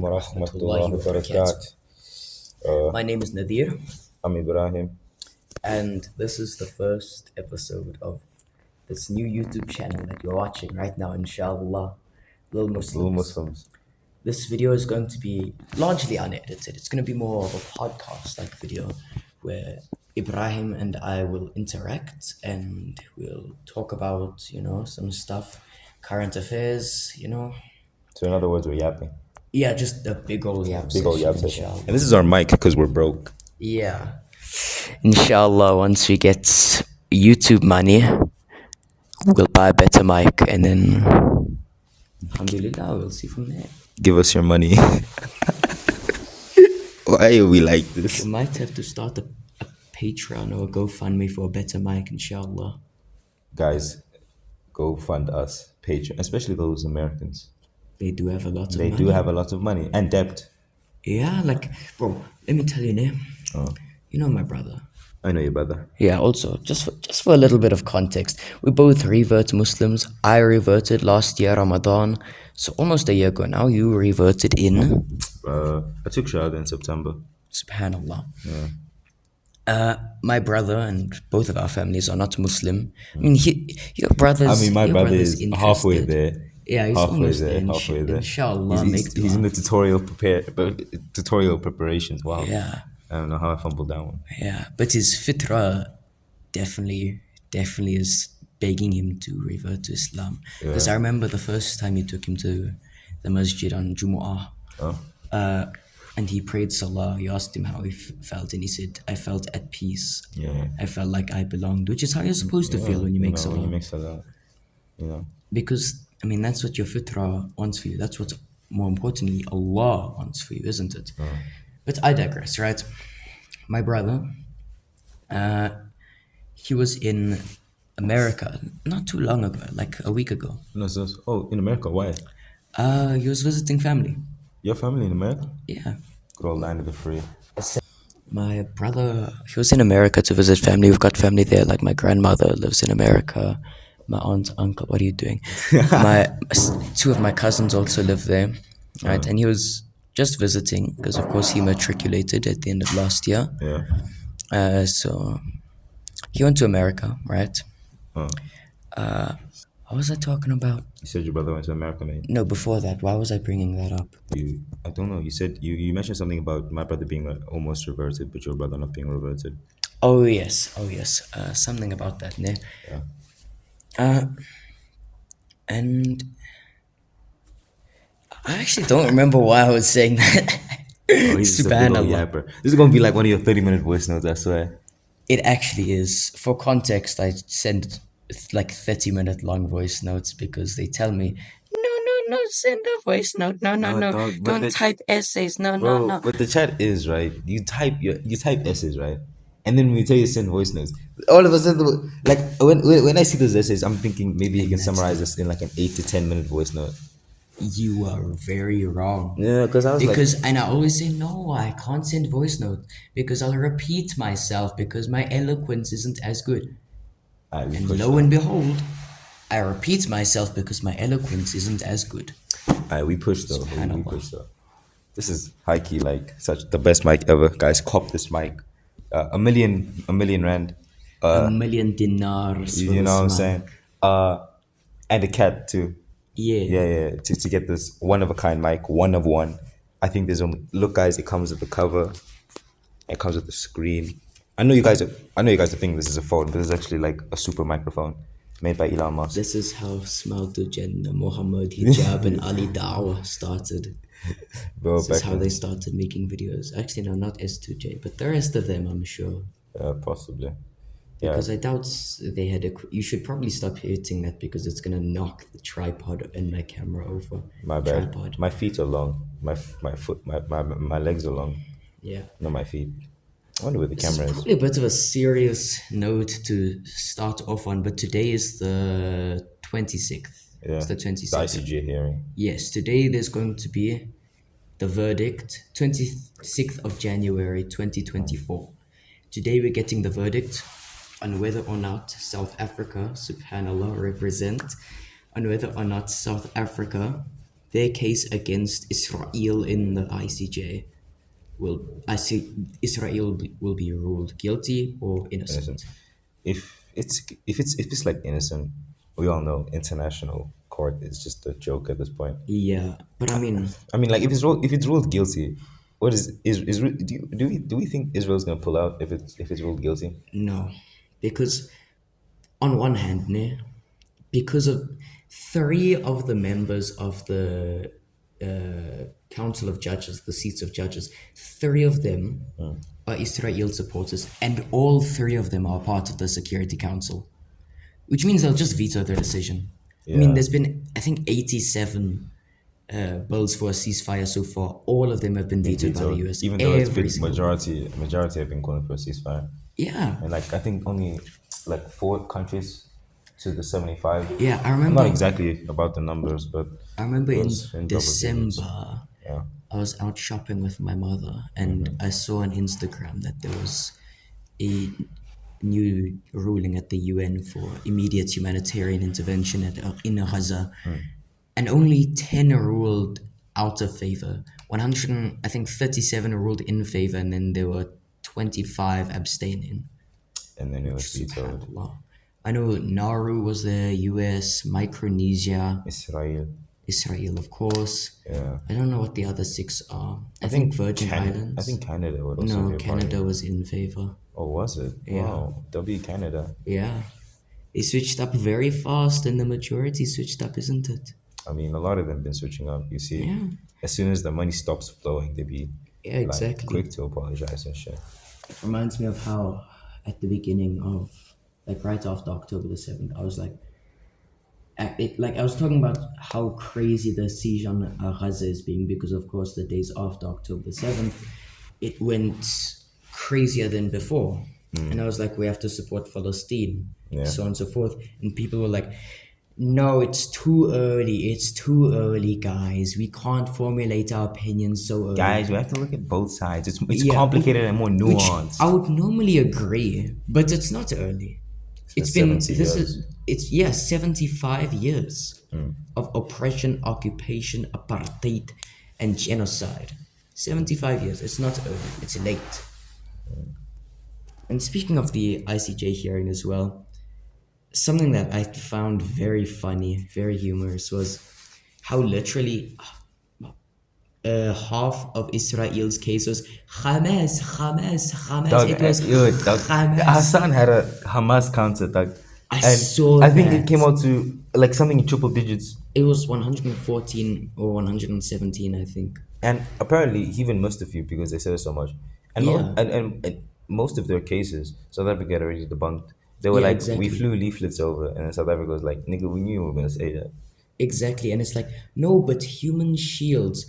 ورحمة warahmatullahi الله wabarakatuh. وبركاته. Uh, My name is Nadir, I'm Ibrahim. and this is the first episode of this new YouTube channel that you're watching right now, inshallah, Lil Lil Muslims. Muslims. This video is going to be largely unedited. It's going to be more of a podcast-like video where Ibrahim and I will interact and we'll talk about, some stuff, current affairs, So in other words, we're yapping. Yeah, just a big old yap Big old session, yap session. inshallah. And this is our mic because we're broke. Yeah. Inshallah, once we get YouTube money, we'll buy a better mic and then alhamdulillah, we'll see from there. Give us your money. Why are we like this? We might have to start a Patreon or a GoFundMe for a better mic, inshallah. Guys, go fund us. Patreon, especially those Americans. They do have a lot of They money. do have a lot of money and debt. Yeah, bro, let me tell you, ne? You know my brother. I know your brother. Yeah, also, just for a little bit of context, we both revert Muslims. I reverted last year, Ramadan. So almost a year ago now, you reverted in... I took Shahada in September. Subhanallah. My brother and both of our families are not Muslim. I mean, your brother's... my your brother brother's is halfway interested. there. Yeah, he's halfway almost there. there. Halfway there. Inshallah, He's in the tutorial preparations. Wow. Yeah. I don't know how I fumbled that one. Yeah, but his fitra definitely is begging him to revert to Islam. Because I remember the first time you took him to the masjid on Jumu'ah. And he prayed Salah. You asked him how he felt, and he said, I felt at peace. Yeah. I felt like I belonged, which is how you're supposed to feel when you make Salah. When you make Salah, Because, I mean, that's what your fitrah wants for you. That's what, more importantly, Allah wants for you, isn't it? But I digress, right? My brother, he was in America not too long ago, like a week ago. No, in America, why? He was visiting family. Your family in America? Yeah. Good old land of the free. My brother, he was in America to visit family. We've got family there, like my grandmother lives in America. My aunt, uncle, what are you doing? Two of my cousins also live there, right? And he was just visiting because, of course, he matriculated at the end of last year. Yeah. So he went to America, right? What was I talking about? You said your brother went to America, mate. No, before that. Why was I bringing that up? I don't know. You said you mentioned something about my brother being almost reverted, but your brother not being reverted. Oh yes. Something about that, ne? Yeah. And I actually don't remember why I was saying that. Oh, he's just a big old Subhanallah. yapper. This is gonna be like one of your 30-minute voice notes, I swear. It actually is. For context, I send like 30-minute long voice notes because they tell me, no, send a voice note. No. dog, but Don't type essays. No. But the chat is right. You type essays, right? And then when we tell you to send voice notes, all of a sudden, like when I see those essays, I'm thinking maybe you can summarize this in like an 8 to 10 minute voice note. You are very wrong. Yeah, And I always say, no, I can't send voice note because I'll repeat myself because my eloquence isn't as good. And lo and behold, I repeat myself because my eloquence isn't as good. We push though. This is high key, like such the best mic ever, guys. Cop this mic. A million rand. $1 million dinars. You know what I'm saying? And a cat too. Yeah. Yeah. To get this one of a kind mic, one of one. I think there's only look, guys. It comes with the cover. It comes with the screen. I know you guys are thinking this is a phone, but this is actually like a super microphone made by Elon Musk. This is how Smile to Jannah, Muhammad, Hijab, and Ali Dawah started. Bro, This is how they started making videos. Actually, no, not S2J, but the rest of them, I'm sure. Possibly. Yeah. Because I doubt they had you should probably stop hitting that because it's gonna knock the tripod and my camera over. My bad. Tripod. My feet are long. My legs are long. Yeah. Not my feet. I wonder where the This camera is is. probably a bit of a serious note to start off on, but today is the 26th. Yeah. It's the The 26th. ICJ hearing. Yes, today there's going to be the verdict, 26th of January 2024. Today we're getting the verdict on whether or not South Africa, subhanallah, on whether or not South Africa their case against Israel in the ICJ Israel will be ruled guilty or innocent. If it's like innocent, we all know international court is just a joke at this point. Yeah, but I mean, I mean, like if it's ruled guilty, what is do we think Israel's gonna pull out if it's ruled guilty? no, because on one hand, because of three of the members of the Council of Judges, the seats of judges, three of them are Israel supporters, and all three of them are part of the Security Council, which means they'll just veto their decision. I mean, Yeah. there's been, I think, 87 bills for a ceasefire so far. All of them have been vetoed by the Vetoed, US. even though it's Every been single majority have been calling for a ceasefire, Yeah. and like I think only like 4 countries to the 75. Yeah, I I'm remember. not exactly about the numbers, but I remember it in was in double digits. December, Yeah. I was out shopping with my mother, and I saw on Instagram that there was a new ruling at the UN for immediate humanitarian intervention in Gaza, and only 10 ruled out of favor. 37 ruled in favor, and then there were 25 abstaining. And then it was vetoed. SubhanAllah. I know Nauru was there, US, Micronesia, Israel, of course. Yeah. I don't know what the other six are. I think Virgin Islands. I think Canada would also No, be a Canada party. was in favor. Oh, was it? Yeah. Wow. W Canada. Yeah. They switched up very fast, and the majority switched up, isn't it? I mean, a lot of them been switching up. You see, Yeah. as soon as the money stops flowing, they be Yeah, exactly. quick to apologize and shit. It reminds me of how at the beginning of, like right after October the 7th, I was like, I was talking about how crazy the siege on Gaza is being, because of course the days after October the 7th, it went crazier than before. And I was like, we have to support Palestine, Yeah. so on and so forth. And people were like, no, it's too early, guys. We can't formulate our opinions so early. Guys, we have to look at both sides. It's Yeah, complicated and more Which nuanced. I would normally agree, but it's not early. It's been 70 this years. is it's yeah 75 years of oppression, occupation, apartheid, and genocide. 75 years. It's not early. It's late. And speaking of the ICJ hearing as well, something that I found very funny, very humorous, was how literally half of Israel's case was Hamas. Dog, It was dog. Hamas. Hassan had a Hamas counter, dog. I saw I think that. it came out to like something in triple digits. It was 114 or 117, I think. And apparently he even missed a few because they said it so much. And, Yeah. and most of their cases, South Africa had already debunked. They were Yeah, like, exactly. we flew leaflets over, and then South Africa was like, nigga, we knew you were gonna say that. Exactly. And it's like, no, but human shields.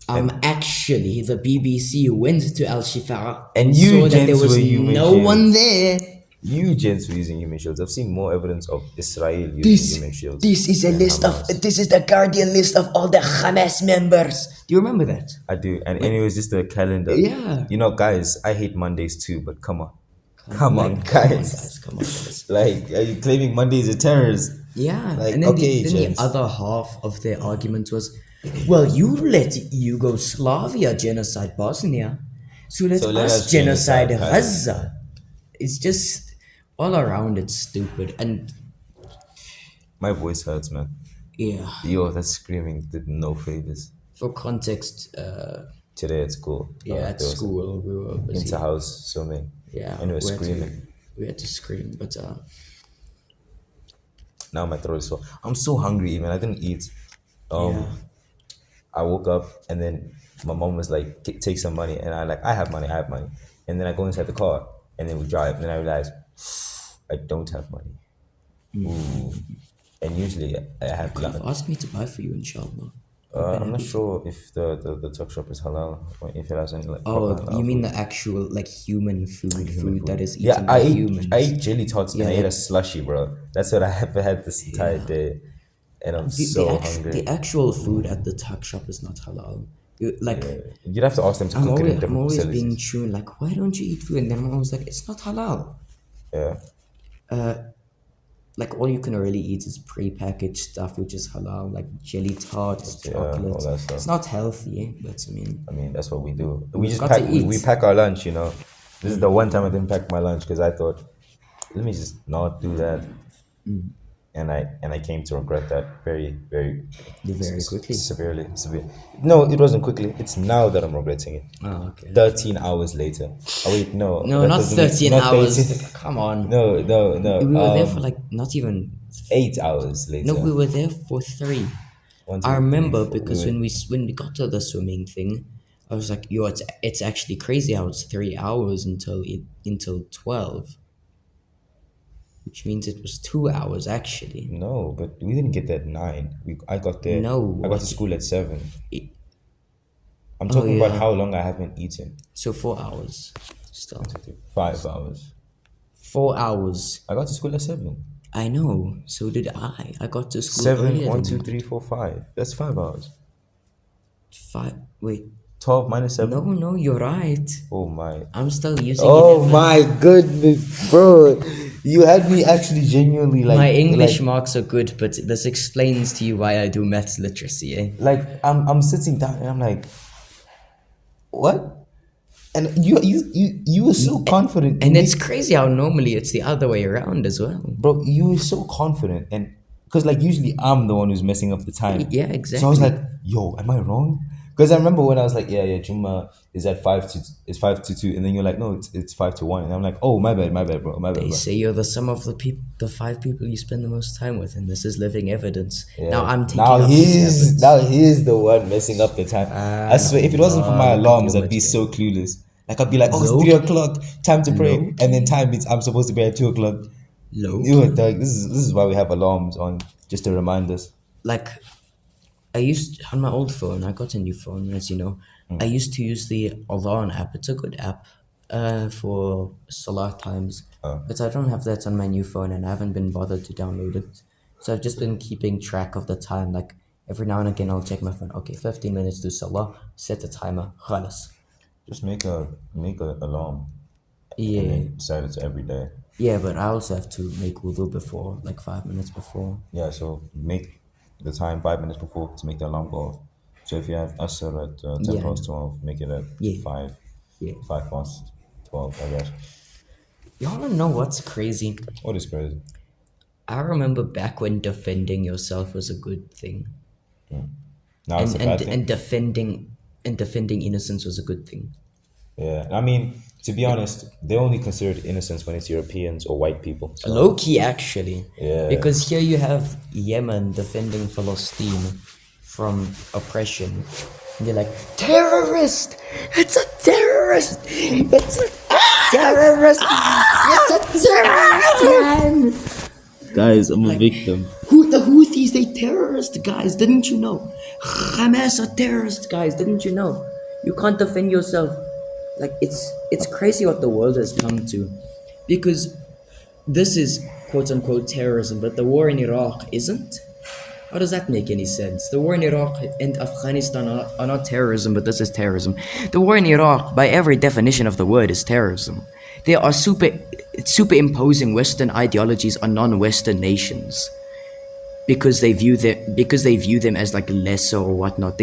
Actually, the BBC went to Al Shifa And you saw that there gents was were human no shields. one there. You gents were using human shields. I've seen more evidence of Israel using human shields. This is a than list Hamas. of. This is the Guardian list of all the Hamas members. Do you remember that? I do. And anyways, just the calendar. Yeah. You know, guys, I hate Mondays too, but come on. Come on, Like, guys. Come on, guys. Like, are you claiming Mondays are terrorists? Yeah, Like, and then, okay, the gents. other half of their argument was, well, you let Yugoslavia genocide Bosnia, so let us genocide Gaza. It's just all around it's stupid. And My voice hurts, man. yeah, Yo, that screaming did no favors. for context, Today at school. yeah, at there was school we were busy. Inter-house swimming. Yeah, And we were we had to- screaming. We had to scream, but Now my throat is sore. I'm so hungry even. I didn't eat. yeah. I woke up and then my mom was like, take some money. And I have money. And then I go inside the car and then we drive. And then I realize I don't have money. Ooh. And usually I have Could have none. asked me to buy for you, inshallah. I'm not sure if the tuck shop is halal or if it has any like Oh, proper halal you mean food. the actual like human food that is eaten Yeah, by humans? I ate jelly tots and I Yeah, ate like- a slushy, bro. That's what I have had this entire day. And I'm so hungry. The actual food at the tuck shop is not halal. Like You'd have to ask them to I'm cook it in always, I'm different always facilities. being tuned like, why don't you eat food? And then I'm always like, it's not halal. Yeah. like all you can really eat is pre-packaged stuff, which is halal, like jelly tarts, Yeah, chocolate. all that stuff. It's not healthy, but I mean, that's what we do. We We've just got pack. to We eat. pack our lunch. You know, this is the one time I didn't pack my lunch because I thought, let me just not do that. And I came to regret that Very quickly. severely. No, it wasn't quickly. It's now that I'm regretting it. Oh, okay. 13 hours later. Oh wait, no. No, that not doesn't make- 13 not hours. 13. Come on. No. We were there for like not even. 8 hours later. No, we were there for 3. One, two, I remember three, four. because We were- when we got to the swimming thing, I was like, "Yo, it's actually crazy how it's 3 hours until 12, which means it was 2 hours actually." No, but we didn't get there at 9. I got there. No. I got to school at 7. It- I'm talking about yeah. how long I haven't eaten. So 4 hours, still 5 hours. 4 hours. I got to school at 7. I know. So did I. I got to school 7, earlier 1, than 2, 3, 4, 5. That's 5 hours. 5. Wait, 12 minus 7. no, you're right. Oh my. I'm still using. Oh my goodness, bro. You had me actually genuinely like. My English like, marks are good, but this explains to you why I do maths literacy, eh? like I'm sitting down and I'm like, what? And you were so confident. And it's crazy how normally it's the other way around as well. bro, you were so confident, and because like usually I'm the one who's messing up the time. Yeah, exactly. So I was like, yo, am I wrong? Because I remember when I was like, yeah, Juma is at 5 to 2, and then you're like, no, it's 5 to 1, and I'm like, oh, my bad, bro, my bad, They bro. say you're the sum of the 5 people you spend the most time with, and this is living evidence. Yeah. Now I'm taking now up these habits. he's the one messing up the time. I swear, if it wasn't for my alarms, I'd be so clueless. Like I'd be like, oh, it's 3 o'clock, time to pray, and then time means I'm supposed to be at 2 o'clock. Like, this is why we have alarms on, just to remind us. Like, I used on my old phone. I got a new phone, as you know. I used to use the Alarm app. It's a good app for Salah times, but I don't have that on my new phone, and I haven't been bothered to download it. So I've just been keeping track of the time. Like every now and again, I'll check my phone. Okay, 15 minutes to Salah. Set a timer. Khalas. Just make a alarm. Yeah. And then set it every day. Yeah, but I also have to make wudu before, like 5 minutes before. Yeah, so make the time 5 minutes before to make the alarm go off. So if you have Asr at 10 Yeah. past 12, make it at Yeah. 5 Yeah. 5 past 12, I guess. Y'all wanna know what's crazy? What is crazy? I remember back when defending yourself was a good thing. Now it's a bad thing. And defending innocence was a good thing. Yeah, I mean, to be honest, they only consider it innocence when it's Europeans or white people. So, Low key, actually. Yeah. Because here you have Yemen defending Palestine from oppression. And they're like, terrorist! It's a terrorist! It's a terrorist! It's a terrorist, man! guys, I'm a victim. The Houthis, they terrorist, guys, didn't you know? Hamas are terrorist, guys, didn't you know? You can't defend yourself. Like, it's crazy what the world has come to. Because this is quote-unquote terrorism, but the war in Iraq isn't? How does that make any sense? The war in Iraq and Afghanistan are not terrorism, but this is terrorism. The war in Iraq, by every definition of the word, is terrorism. They are superimposing Western ideologies on non-Western nations because they view them as like lesser or whatnot.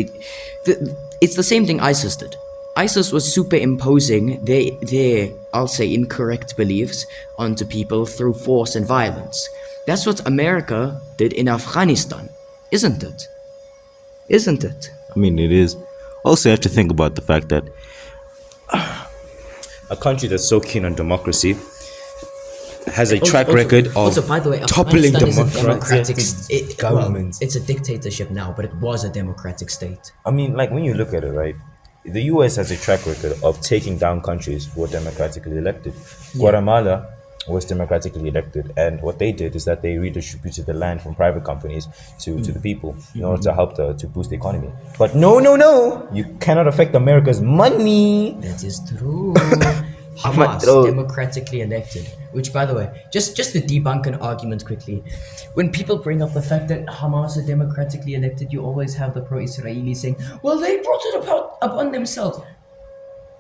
It's the same thing ISIS did. ISIS was superimposing their I'll say incorrect beliefs onto people through force and violence. That's what America did in Afghanistan, isn't it? Isn't it? I mean, it is. Also, you have to think about the fact that a country that's so keen on democracy has a track record of Also, by the way, toppling Afghanistan is a democratic government. It's a dictatorship now, but it was a democratic state. I mean, like when you look at it, right? The US has a track record of taking down countries who were democratically elected. Guatemala was democratically elected, and what they did is that they redistributed the land from private companies to the people in order to help to boost the economy. But no, you cannot affect America's money. That is true. Hamas, democratically elected. Which, by the way, just to debunk an argument quickly, when people bring up the fact that Hamas are democratically elected, you always have the pro-Israeli saying, well, they brought it upon themselves.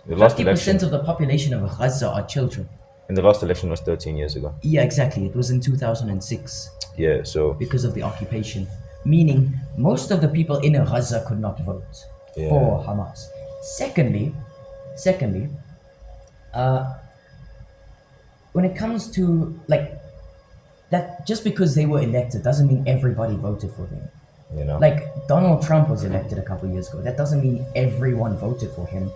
They lost 50% elections. of the population of Gaza are children. And the last election was 13 years ago. Yeah, exactly. It was in 2006 Yeah, so because of the occupation, meaning most of the people in Gaza could not vote for Hamas. Secondly, when it comes to like that, just because they were elected doesn't mean everybody voted for them. you know, Like Donald Trump was elected a couple years ago. That doesn't mean everyone voted for him.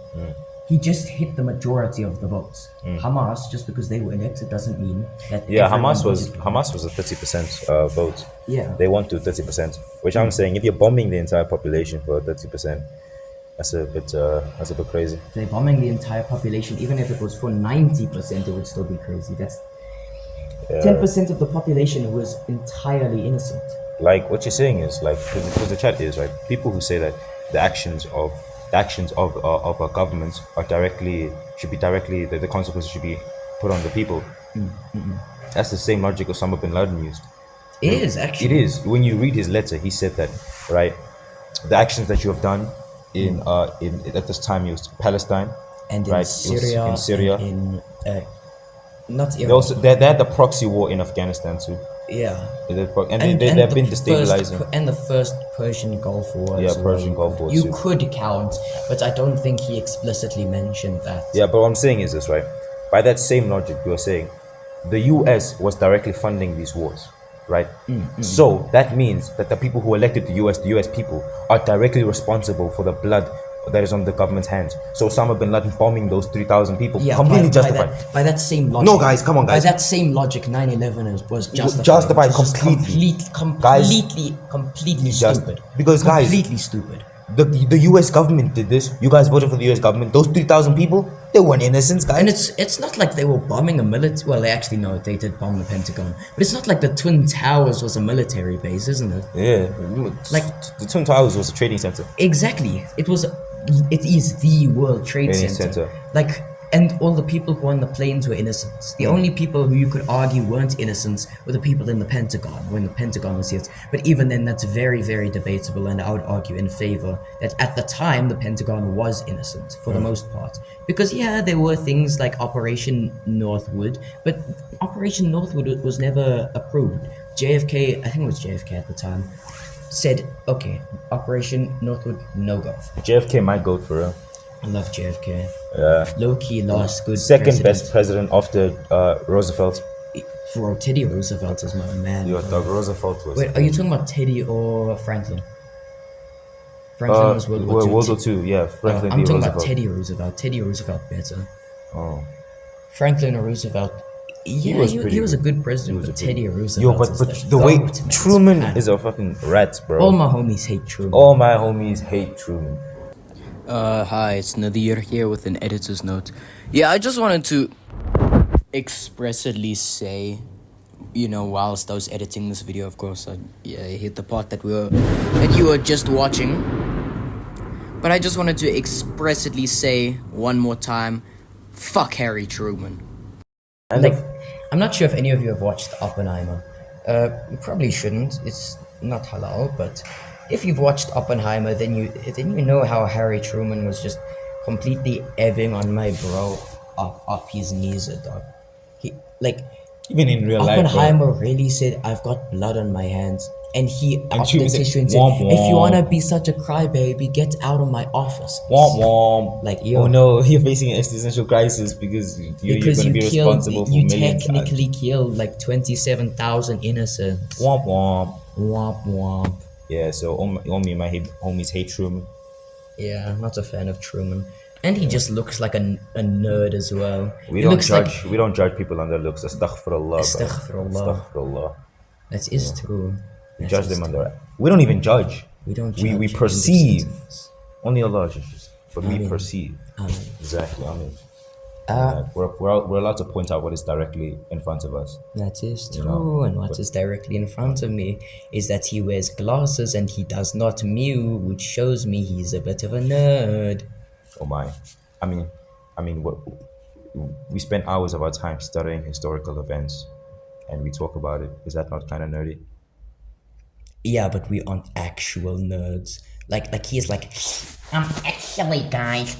He just hit the majority of the votes. Hamas, just because they were elected, doesn't mean that. yeah, everyone voted for him. Hamas was a 30% vote. Yeah. They want to 30%, which I'm saying if you're bombing the entire population for 30%, that's a bit crazy. They're bombing the entire population. Even if it was for 90%, it would still be crazy. That's 10% of the population who was entirely innocent. Like what you're saying is like because the chat is right. People who say that the actions of our governments are should be directly the consequences should be put on the people. That's the same logic Osama bin Laden used. It is actually. It is. When you read his letter, he said that, right? The actions that you have done in at this time, it was Palestine, And in right? Syria. It was in Syria. And in not They Iraq. also they had the proxy war in Afghanistan too. Yeah. They've been destabilizing. And the first Persian Gulf War. Yeah, as well. Persian Gulf War You too. could count, but I don't think he explicitly mentioned that. Yeah, but what I'm saying is this, right? By that same logic, you are saying the US was directly funding these wars, right? So that means that the people who elected the US people, are directly responsible for the blood that is on the government's hands. So Osama bin Laden bombing those 3,000 people, Yeah, completely by justified. by that same logic. No, guys, come on, guys. By that same logic, 9/11 was justified. Justified Which is completely. completely, Guys, completely just- stupid. because, guys- completely stupid. The US government did this. You guys voted for the US government. Those 3,000 people, they weren't innocents, guys. And it's not like they were bombing a military. Well, they actually no, they did bomb the Pentagon, but it's not like the Twin Towers was a military base, isn't it? Yeah, Like- the Twin Towers was a trading center. Exactly. It is the World Trade Trading Center. center. Like, and all the people who were on the planes were innocents. The only people who you could argue weren't innocents were the people in the Pentagon, when the Pentagon was hit. But even then, that's very, very debatable, and I would argue in favor that at the time, the Pentagon was innocent for the most part. Because, yeah, there were things like Operation Northwood, but Operation Northwood was never approved. JFK, I think it was JFK at the time, said, okay, Operation Northwood, no go. JFK might go for real. I love JFK. Yeah. Low-key last good Second president. best president after Roosevelt. Bro, Teddy Roosevelt is my man. Yo, bro. Doug Roosevelt was. Wait, are you talking about Teddy or Franklin? Franklin was World War II. World War II, yeah. Franklin I'm D. talking Roosevelt. about Teddy Roosevelt. Teddy Roosevelt better. Oh. Franklin or Roosevelt. Yeah, was he pretty was a good. good president, but Teddy Roosevelt. Yo, but is the way GOAT, man. Truman Man. is a fucking rat, bro. All my homies hate Truman. All my homies hate Truman. Hi, it's Nadir here with an editor's note. Yeah, I just wanted to expressly say, whilst I was editing this video, of course, I hit the part that you were just watching. But I just wanted to expressly say one more time, fuck Harry Truman. And I'm not sure if any of you have watched Oppenheimer. You probably shouldn't. It's not halal, but if you've watched Oppenheimer, then you know how Harry Truman was just completely ebbing on my bro up his knees, dog. even in real life, bro. Oppenheimer really said, "I've got blood on my hands," and he upped Truman the said, tissue and said, "Womp "If you womp." wanna be such a crybaby, get out of my office." Womp womp. Like, yo. Oh no, you're facing an existential crisis because you're going to be responsible for you millions. technically killed like 27,000 innocents. Womp womp. Womp womp. Yeah, so all me and my homies hate Truman. Yeah, I'm not a fan of Truman. And he just looks like a nerd as well. We He don't looks judge. We don't judge people on their looks. Astaghfirullah. bro. Astaghfirullah. Astaghfirullah. That is true. We That judge is them on true. their. We don't even judge. We don't We judge perceive. innocents. Only Allah judges, but we Amen. perceive. Amen. Exactly. I mean, Uh, we're allowed to point out what is directly in front of us. That is true, and what is directly in front of me is that he wears glasses and he does not mew, which shows me he's a bit of a nerd. Oh my! I mean, what we spend hours of our time studying historical events, and we talk about it. Is that not kind of nerdy? Yeah, but we aren't actual nerds. Like he's like, actually, guys,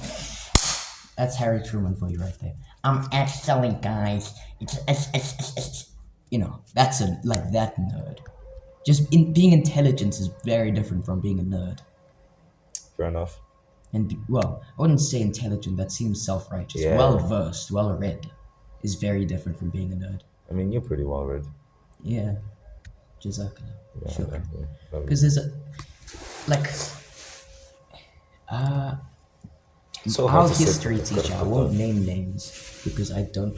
That's Harry Truman for you right there. Excellent, guys. That's like that nerd. Just being intelligent is very different from being a nerd. Fair enough. And well, I wouldn't say intelligent. That seems self-righteous. Yeah. Well versed, well read, is very different from being a nerd. I mean, you're pretty well read. Yeah, Jazakallah. Yeah, Sure. yeah, Because there's a like so our hard to say, history but- teacher. I won't name names because I don't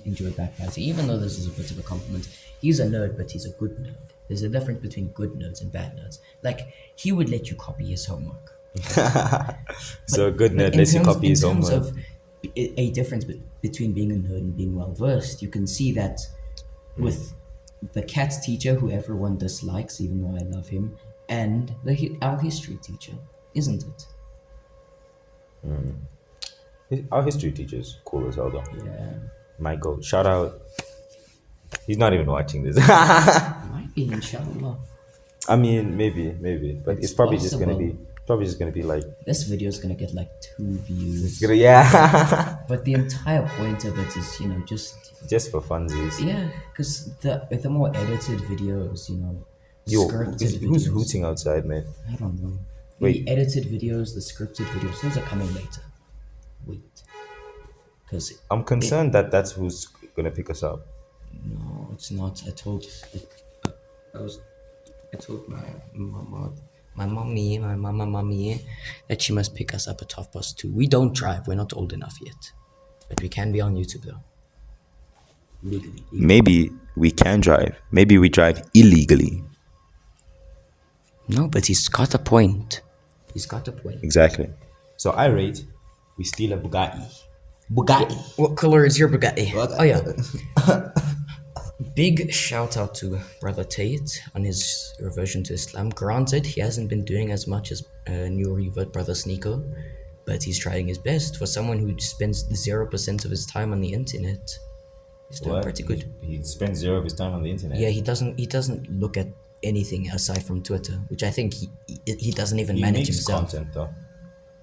enjoy backbiting. Even though this is a bit of a compliment, he's a nerd, but he's a good nerd. There's a difference between good nerds and bad nerds. Like he would let you copy his homework. So a good nerd in lets you terms- copy his in terms homework. of a difference between being a nerd and being well versed, you can see that with the cat teacher who everyone dislikes, even though I love him, and our history teacher, isn't it? Our history teacher's cool as hell though. Yeah, My goat. Shout out. He's not even watching this. might be, inshallah. I mean, maybe, but it's probably just gonna possible. be like, This video is gonna get like 2 views, yeah, but the entire point of it is, just for funsies. yeah, because the more edited videos, Yo, scripted who's videos. hooting outside, man? I don't know. Wait. The edited videos, the scripted videos, those are coming later. Wait. Because I'm concerned that that's who's gonna pick us up. no, it's not. I told my mommy, that she must pick us up at 2:30. We don't drive. We're not old enough yet. But we can be on YouTube though. Legally. Maybe we can drive. Maybe we drive illegally. No, but he's got a point. He's got a point. Exactly. So I rate we steal a Bugatti. What color is your Bugatti? Oh yeah. Big shout out to Brother Tate on his reversion to Islam. Granted, he hasn't been doing as much as new revert Brother Sneeko, but he's trying his best. For someone who spends 0% of his time on the internet, he's doing pretty good. He spends 0 of his time on the internet. Yeah, he doesn't look at anything aside from Twitter, which I think he doesn't even He manage makes himself. content though.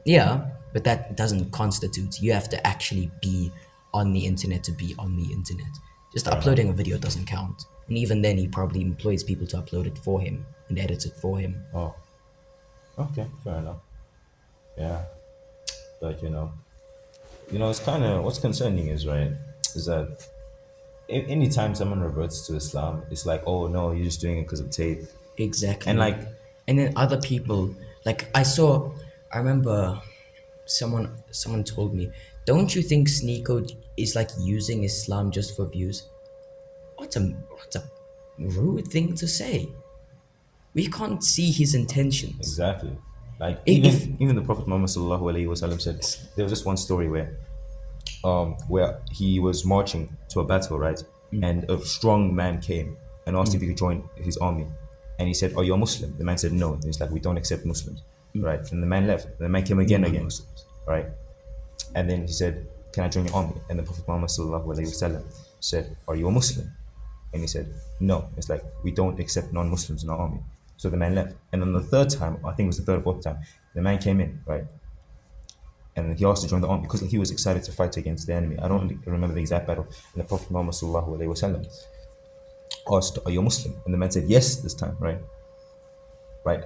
Yeah, but that doesn't constitute. You have to actually be on the internet to be on the internet. Just uploading a video doesn't count. And even then, he probably employs people to upload it for him and edit it for him. Oh. Okay, fair enough. Yeah. But it's kind of what's concerning is that anytime someone reverts to Islam, it's like, oh no, you're just doing it because of Tate. Exactly. And then other people, like I remember someone told me, don't you think Sneeko is like using Islam just for views? What a rude thing to say. We can't see his intentions. Exactly. Like If- even the Prophet Muhammad sallallahu alaihi wasallam said there was just one story where he was marching to a battle, right? And a strong man came and asked if he could join his army. And he said, "Are you a Muslim?" The man said no. And he's like, "We don't accept Muslims." Right? And the man left. The man came again. Right? And then he said, "Can I join your army?" And the Prophet Muhammad sallallahu alaihi wasallam said, "Are you a Muslim?" And he said, "No." It's like, we don't accept non-Muslims in our army. So the man left. And then the third time, I think it was the third or fourth time, the man came in, right? And he asked to join the army because he was excited to fight against the enemy. I don't remember the exact battle. And the Prophet Muhammad sallallahu alaihi wasallam asked, "Are you a Muslim?" And the man said, "Yes," this time, right? Right.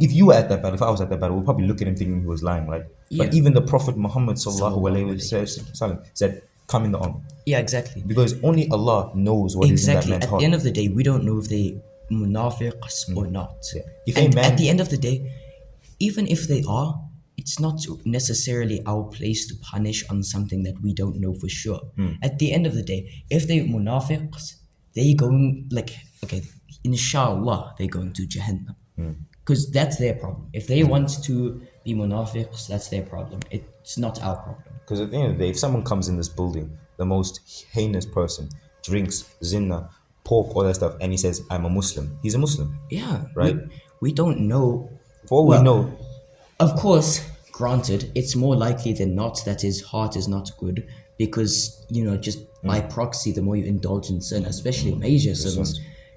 If you were at that battle, if I was at that battle, we'll probably look at him thinking he was lying, right? Yeah. But even the Prophet Muhammad sallallahu alaihi wasallam said, "Come in the army," Yeah, exactly. because only Allah knows what is in that Exactly. man's At heart. the end of the day, we don't know if they munafiqs or not. Yeah. If And a man- at the end of the day, even if they are, it's not necessarily our place to punish on something that we don't know for sure. At the end of the day, if they munafiqs, they going inshallah, they're going to Jahannam. Because that's their problem. If they want to be munafiqs, that's their problem. It's not our problem. Because at the end of the day, if someone comes in this building, the most heinous person, drinks, zina, pork, all that stuff, and he says, "I'm a Muslim," he's a Muslim. Yeah. Right. We don't know. For all we know, Of course, granted, it's more likely than not that his heart is not good because, just by proxy, the more you indulge in sin, especially major sins,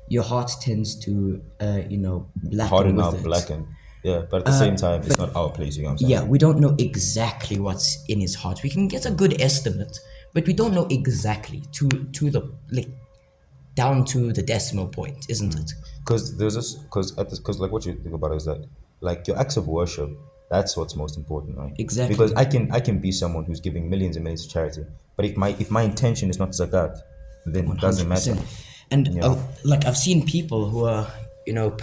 your heart tends to, blacken harden with up, it. blacken. Yeah, but at the same time, it's not our place. You know what I'm saying? Yeah, we don't know exactly what's in his heart. We can get a good estimate, but we don't know exactly to the like down to the decimal point, isn't it? Because there's this, because like what you think about is that like your acts of worship, that's what's most important, right? Because Exactly. I can be someone who's giving millions and millions to charity, but if my intention is not zakat, then it doesn't matter. 100%. And You know? like I've seen people who are,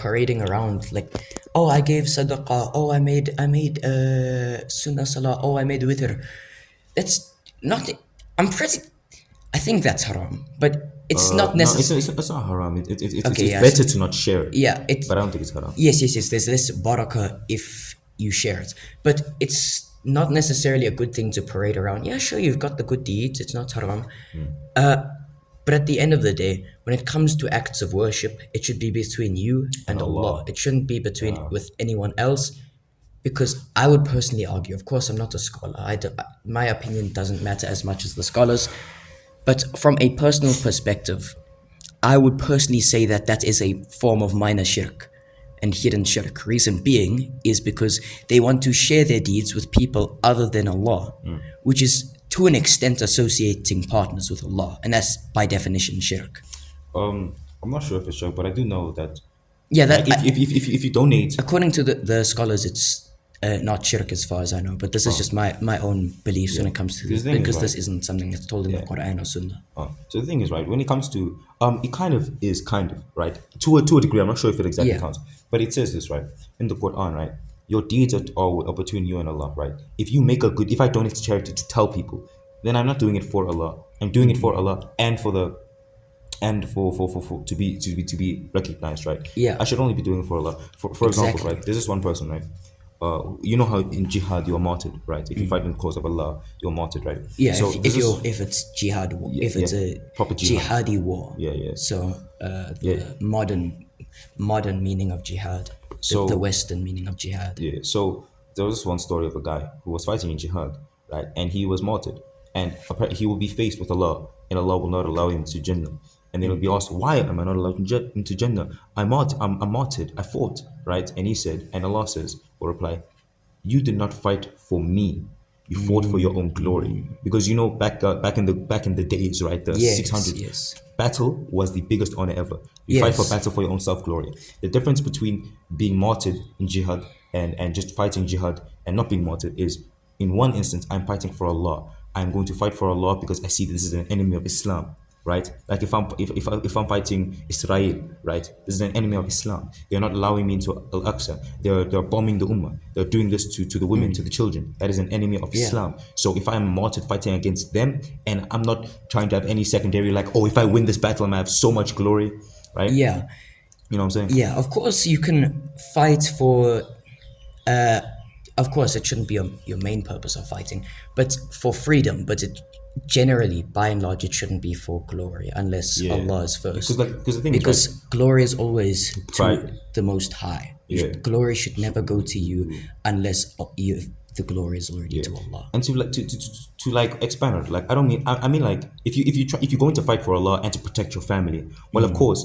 parading around like, oh, I gave sadaqah, oh, I made sunnah salah, oh, I made witr. That's not. I'm pretty. I think that's haram, but it's not No, it's, necessary. it's not haram. It's Okay, better yes. to not share it. Yeah, it. But I don't think it's haram. Yes. There's less barakah if you share it, but it's not necessarily a good thing to parade around. Yeah, sure, you've got the good deeds. It's not haram. But at the end of the day, when it comes to acts of worship, it should be between you and Allah. It shouldn't be between with anyone else. Because I would personally argue, of course, I'm not a scholar. My opinion doesn't matter as much as the scholars. But from a personal perspective, I would personally say that that is a form of minor shirk and hidden shirk. Reason being is because they want to share their deeds with people other than Allah, which is to an extent associating partners with Allah, and that's by definition shirk. I'm not sure if it's true, but I do know that Yeah, like that if you donate, according to the scholars, it's not shirk as far as I know, but this is just my own beliefs when it comes to Because this, the thing is, because right, this isn't something that's told in the Quran or Sunnah. so the thing is, right, when it comes to it kind of is kind of right to a degree. I'm not sure if it exactly Yeah. counts, but it says this right in the Quran, right? Your deeds are between you and Allah, right? If I donate to charity to tell people, then I'm not doing it for Allah. I'm doing it for Allah and for to be recognized, right? Yeah. I should only be doing it for Allah. For example, Exactly. right? There's this one person, right? You know how in jihad you're martyred, right? If you fight in the cause of Allah, you're martyred, right? Yeah, So if there's this- if it's jihad war, if it's a proper jihad. jihadi war. Yeah. So the modern meaning of jihad, So- the Western meaning of jihad. Yeah. So there was this one story of a guy who was fighting in jihad, right? And he was martyred, and apparently he will be faced with Allah, and Allah will not allow him to Jannah. And then he'll be asked, "Why am I not allowed into Jannah? I'm martyred. I fought, right?" And he said, and Allah says, will reply, "You did not fight for me. You fought for your own glory." Because back in the days, right? The Yes, 600s. yes. Battle was the biggest honor ever. You fight for Yes. battle for your own self-glory. The difference between being martyred in jihad and just fighting jihad and not being martyred is, in one instance, I'm fighting for Allah. I'm going to fight for Allah because I see this is an enemy of Islam, right? Like if I'm fighting Israel, right? This is an enemy of Islam. They're not allowing me into Al-Aqsa. They're bombing the Ummah. They're doing this to the women, to the children. That is an enemy of Islam. So if I'm martyred fighting against them, and I'm not trying to have any secondary, like, oh, if I win this battle, I'm gonna have so much glory, right? Yeah, You know what I'm saying? yeah. Of course, you can fight for. Of course, it shouldn't be your main purpose of fighting, but for freedom. But it generally, by and large, it shouldn't be for glory unless Allah is first. Because the thing is, Because right, glory is always to Pride. the Most High. Yeah. Glory should never go to you unless the glory is already to Allah. and to like expand on it, like I mean like if you're going to fight for Allah and to protect your family, well, of course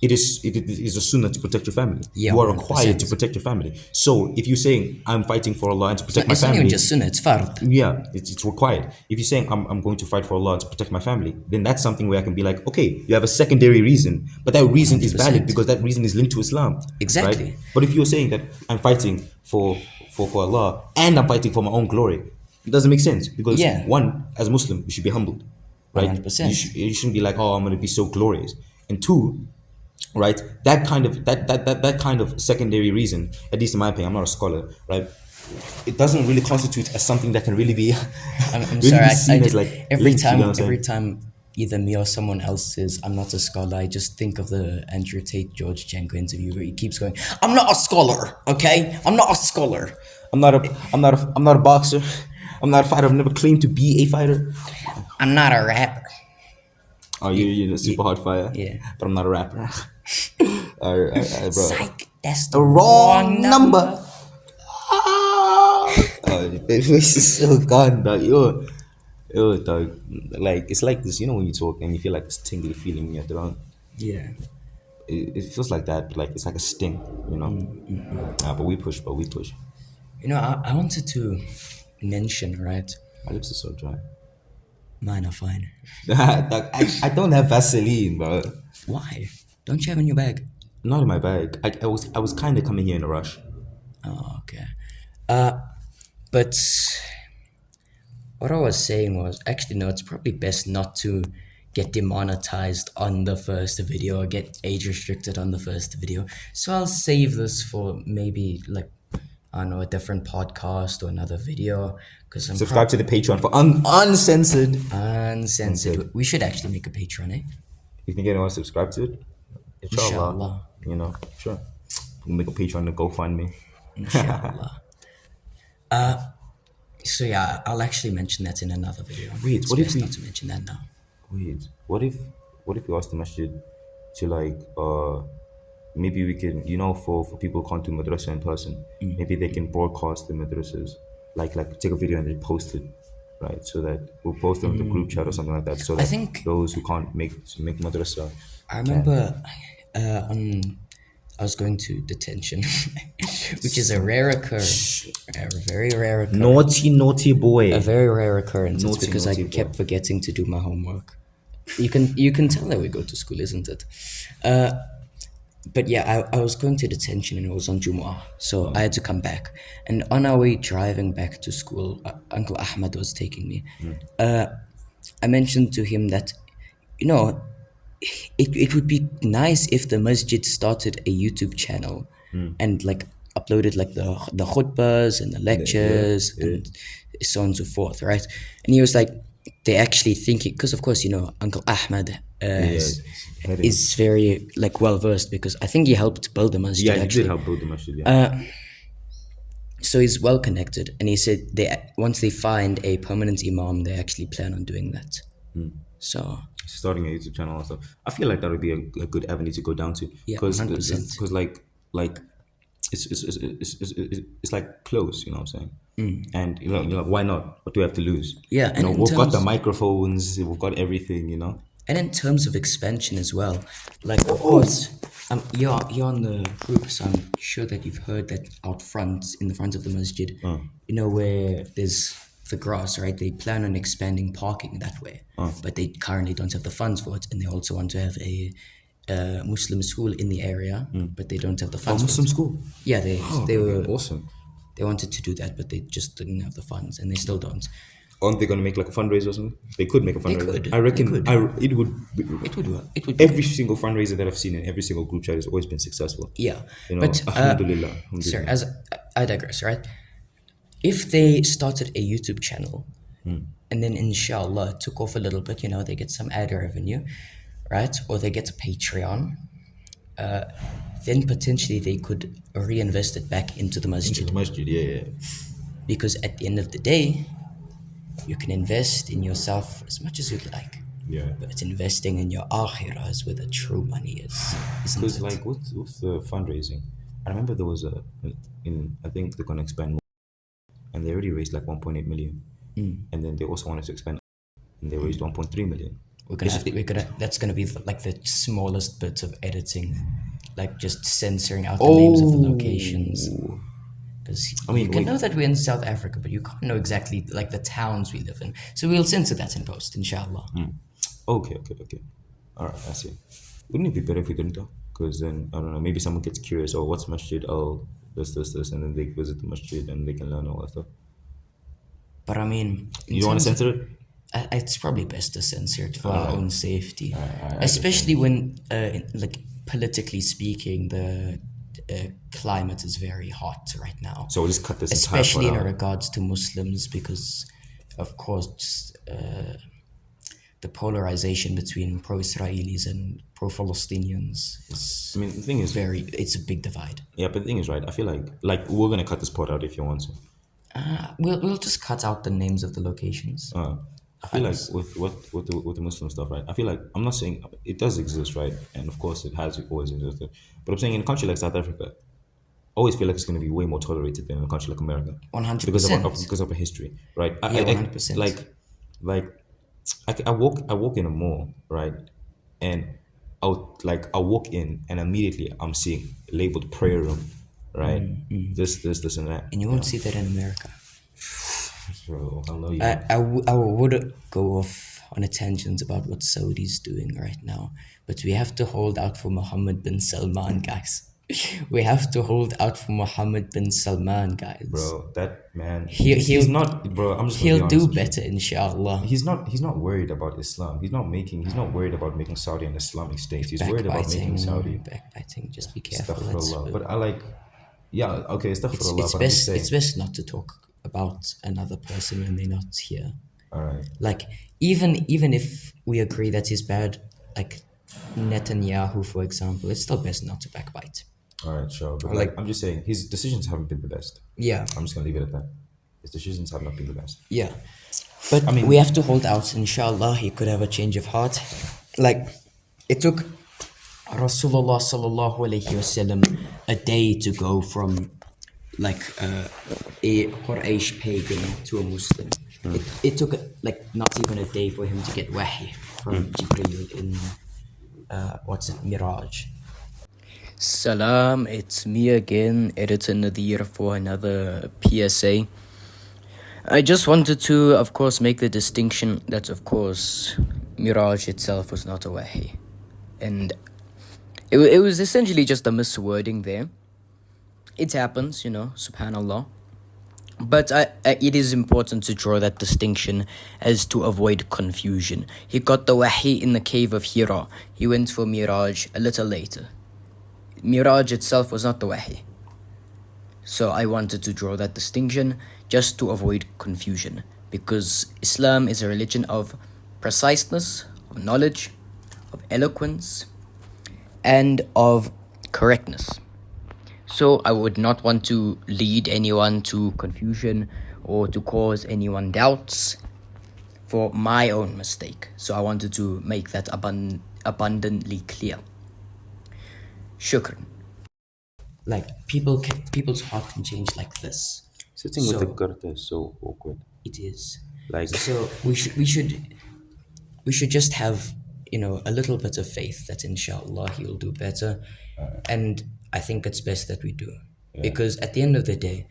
it is a sunnah to protect your family. Yeah, You are 100%. required to protect your family. So if you're saying I'm fighting for Allah and to protect my It's not family, even just sunnah, it's fard. yeah, it's required. If you're saying I'm going to fight for Allah to protect my family, then that's something where I can be like, okay, you have a secondary reason, but that reason is valid 100%. because that reason is linked to Islam. Exactly. Right? But if you're saying that I'm fighting for Allah and I'm fighting for my own glory, it doesn't make sense because Yeah. one, as a Muslim, you should be humbled, right? 100%. You shouldn't be like, oh, I'm going to be so glorious. And two, right, that kind of secondary reason, at least in my opinion, I'm not a scholar, right, it doesn't really constitute as something that can really be I'm really sorry. be seen as like every linked, you know what I'm every saying? time either me or someone else says I'm not a scholar, I just think of the Andrew Tate George Janko interview where he keeps going, "I'm not a scholar, okay? I'm not a scholar. I'm not a boxer. I'm not a fighter. I've never claimed to be a fighter. I'm not a rapper." Oh, you're a super hard fighter. Yeah. But I'm not a rapper. Alright, bro. Psych, that's The wrong number. Oh, this is so gone, dog. Yo, dog. Like, it's like this, when you talk and you feel like this tingly feeling in your throat. Yeah. it feels like that, but like it's like a sting, you know. But we push, I wanted to mention, right? My lips are so dry. Mine are fine. Like, I don't have Vaseline, bro. Why? Don't you have in your bag? Not in my bag. I was kind of coming here in a rush. Oh, okay. But what I was saying was actually no, it's probably best not to get demonetized on the first video or get age restricted on the first video. So I'll save this for maybe like I don't know, a different podcast or another video because I'm Subscribe to the Patreon for uncensored. uncensored. We should actually make a Patreon, eh? If you anyone subscribe to it, inshallah. Inshallah. You know, sure. We'll make a Patreon to GoFundMe. Inshallah. So yeah, I'll actually mention that in another video. Wait, It's what if best we- not to mention that now? Wait, what if we ask the masjid to like maybe we can, for people who can't do madrasa in person, maybe they can broadcast the madrasas, like take a video and then post it, right? So that we'll post it on the group chat or something like that, so that think- those who can't make madrasa. I remember I was going to detention, which is a rare occurrence, a very rare occurrence. Naughty boy. A very rare occurrence. It's Naughty, because I naughty boy. kept forgetting to do my homework. You can tell that we go to school, isn't it? But yeah, I was going to detention and it was on Jumu'ah, so I had to come back. And on our way driving back to school, Uncle Ahmad was taking me. I mentioned to him that, it would be nice if the masjid started a YouTube channel and like uploaded like the khutbahs and the lectures and so on and so forth, right? And he was like, they're actually thinking, because of course, Uncle Ahmad is very like well versed because I think he helped build the masjid. Yeah, he actually. did help build the masjid. Yeah. So he's well connected, and he said once they find a permanent imam, they actually plan on doing that. So Starting a YouTube channel and stuff. I feel like that would be a good avenue to go down to. Yeah, Because 100%. like it's like close, you know what I'm saying? And you're like, why not? What do we have to lose? Yeah, and in we've got the terms- microphones, we've got everything, And in terms of expansion as well, like of course, you're on the group, so I'm sure that you've heard that out front, in the front of the masjid, where there's the grass, right? They plan on expanding parking that way, but they currently don't have the funds for it, and they also want to have a Muslim school in the area, but they don't have the funds. Muslim for it. school. Yeah, they were Awesome. they wanted to do that, but they just didn't have the funds, and they still don't. Aren't they gonna make like a fundraiser or something? They could make a fundraiser. could. I reckon They could. it would It would work. It would. every single fundraiser that I've seen in every single group chat has always been successful. Yeah, But alhamdulillah. Sorry, as I digress, right? If they started a YouTube channel and then inshallah it took off a little bit, they get some ad revenue, right? Or they get a Patreon, then potentially they could reinvest it back into the masjid. The masjid, yeah. Because at the end of the day, you can invest in yourself as much as you'd like. Yeah. But investing in your akhirah is where the true money is, isn't Because it? like what's the fundraising? I remember there was I think they're gonna expand more, and they already raised like 1.8 million, and then they also wanted to expand, and they raised 1.3 million. That's gonna be like the smallest bits of editing, like just censoring out the names of the locations. Because you can know that we're in South Africa, but you can't know exactly like the towns we live in. So we'll censor that in post, inshallah. Okay. All right, I see. Wouldn't it be better if we didn't though? Because then I don't know, maybe someone gets curious. Oh, what's masjid? Oh, this, and then they visit the masjid and they can learn all that stuff. But I mean, You don't want to censor it? it's probably best to censor it for our own safety, especially when, like politically speaking, the climate is very hot right now. So we'll just cut this Especially in entire part out. regards to Muslims, because, of course, the polarization between pro-Israelis and pro-Palestinians is I mean, the thing is, it's a big divide. yeah, but the thing is, right? I feel like we're gonna cut this part out if you want to. We'll just cut out the names of the locations. I feel like with the Muslim stuff, right? I feel like I'm not saying it does exist, right? And of course, it has always existed. But I'm saying in a country like South Africa, I always feel like it's going to be way more tolerated than in a country like America. 100%. Because of a history, right? Yeah, 100%. I walk in a mall, right? And I'll walk in and immediately I'm seeing labeled prayer room, right? This, and that. And you won't see that in America. Bro, I know you. I would go off on a tangent about what Saudi's doing right now, but we have to hold out for Mohammed bin Salman, guys. We have to hold out for Mohammed bin Salman, guys. Bro, that man, He'll he's not, bro. I'm just gonna be he'll do honest with you. better, inshallah. He's not worried about Islam. He's not worried about making Saudi an Islamic state. He's worried about making Saudi. Backbiting. Just be careful. Astaghfirullah. But I like, yeah, okay, astaghfirullah. It's But I'm just best saying. it's best not to talk about another person when they're not here. All right. Like even if we agree that he's bad, like Netanyahu, for example, it's still best not to backbite. All right, sure. But Like- I'm just saying, his decisions haven't been the best. Yeah, I'm just gonna leave it at that. His decisions have not been the best. yeah. But I mean- we have to hold out. Inshallah, he could have a change of heart. Like it took Rasulullah sallallahu alaihi wasallam a day to go from like a Quraysh pagan to a Muslim. It took like not even a day for him to get wahi from Jibreel in Miraj. Salam, it's me again, Editor Nadir, for another PSA. I just wanted to, of course, make the distinction that, of course, Miraj itself was not a wahi. And it was essentially just a miswording there. It happens, subhanallah. But it is important to draw that distinction as to avoid confusion. He got the wahi in the cave of Hira. He went for Miraj a little later. Miraj itself was not the wahi. So I wanted to draw that distinction just to avoid confusion. Because Islam is a religion of preciseness, of knowledge, of eloquence, and of correctness. So I would not want to lead anyone to confusion or to cause anyone doubts for my own mistake. So I wanted to make that abundantly clear. Shukran. Like people's heart can change like this. Sitting with the garter is so awkward. It is. Like, So we should just have a little bit of faith that inshallah he will do better, and I think it's best that we do, because at the end of the day,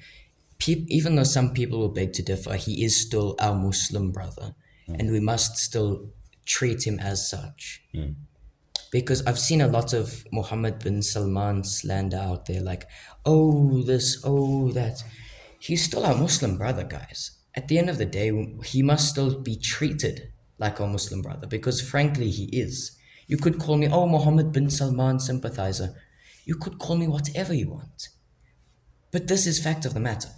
even though some people will beg to differ, he is still our Muslim brother, and we must still treat him as such. Because I've seen a lot of Mohammed bin Salman slander out there, like, oh this, oh that. He's still our Muslim brother, guys. At the end of the day, he must still be treated like our Muslim brother, because frankly, he is. You could call me, oh, Mohammed bin Salman sympathizer. You could call me whatever you want. But this is fact of the matter.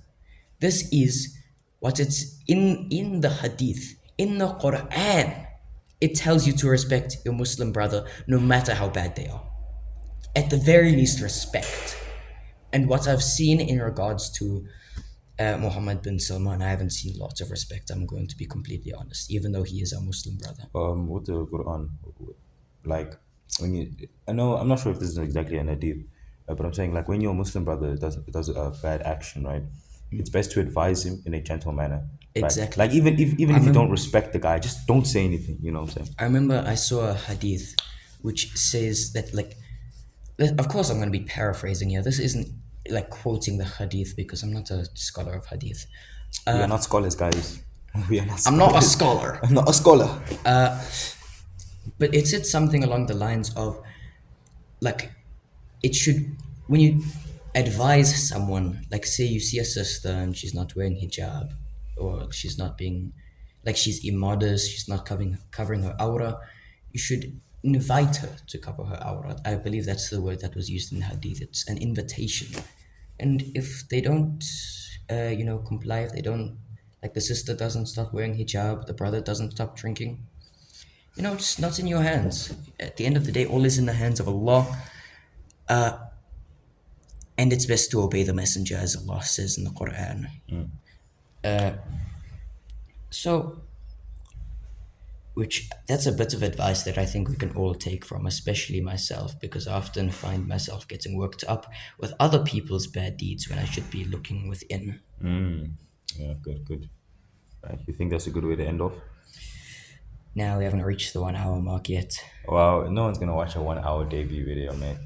This is what it's in the hadith, in the Quran. It tells you to respect your Muslim brother no matter how bad they are. At the very least, respect. And what I've seen in regards to Mohammed bin Salman, I haven't seen lots of respect. I'm going to be completely honest, even though he is a Muslim brother. with the Quran, like, when you, I know, I'm not sure if this is exactly an hadith, but I'm saying, like, when your Muslim brother does a bad action, right? It's best to advise him in a gentle manner. Right? Exactly. Like, even if you don't respect the guy, just don't say anything. You know what I'm saying? I remember I saw a hadith which says that, like, of course I'm going to be paraphrasing here. This isn't like quoting the hadith because I'm not a scholar of hadith. We are not scholars, guys. We are not. I'm not a scholar. I'm not a scholar. But it said something along the lines of, like, it should, when you advise someone, like, say you see a sister and she's not wearing hijab, or she's not being, like, she's immodest, she's not covering her aura, you should invite her to cover her aura. I believe that's the word that was used in hadith. It's an invitation. And if they don't, comply, if they don't, like, the sister doesn't stop wearing hijab, the brother doesn't stop drinking, it's not in your hands. At the end of the day, all is in the hands of Allah. And it's best to obey the messenger, as Allah says in the Quran. So, that's a bit of advice that I think we can all take from, especially myself, because I often find myself getting worked up with other people's bad deeds when I should be looking within. Yeah, good. Right. You think that's a good way to end off? Now we haven't reached the 1 hour mark yet. Wow, no one's gonna watch a 1 hour debut video, man.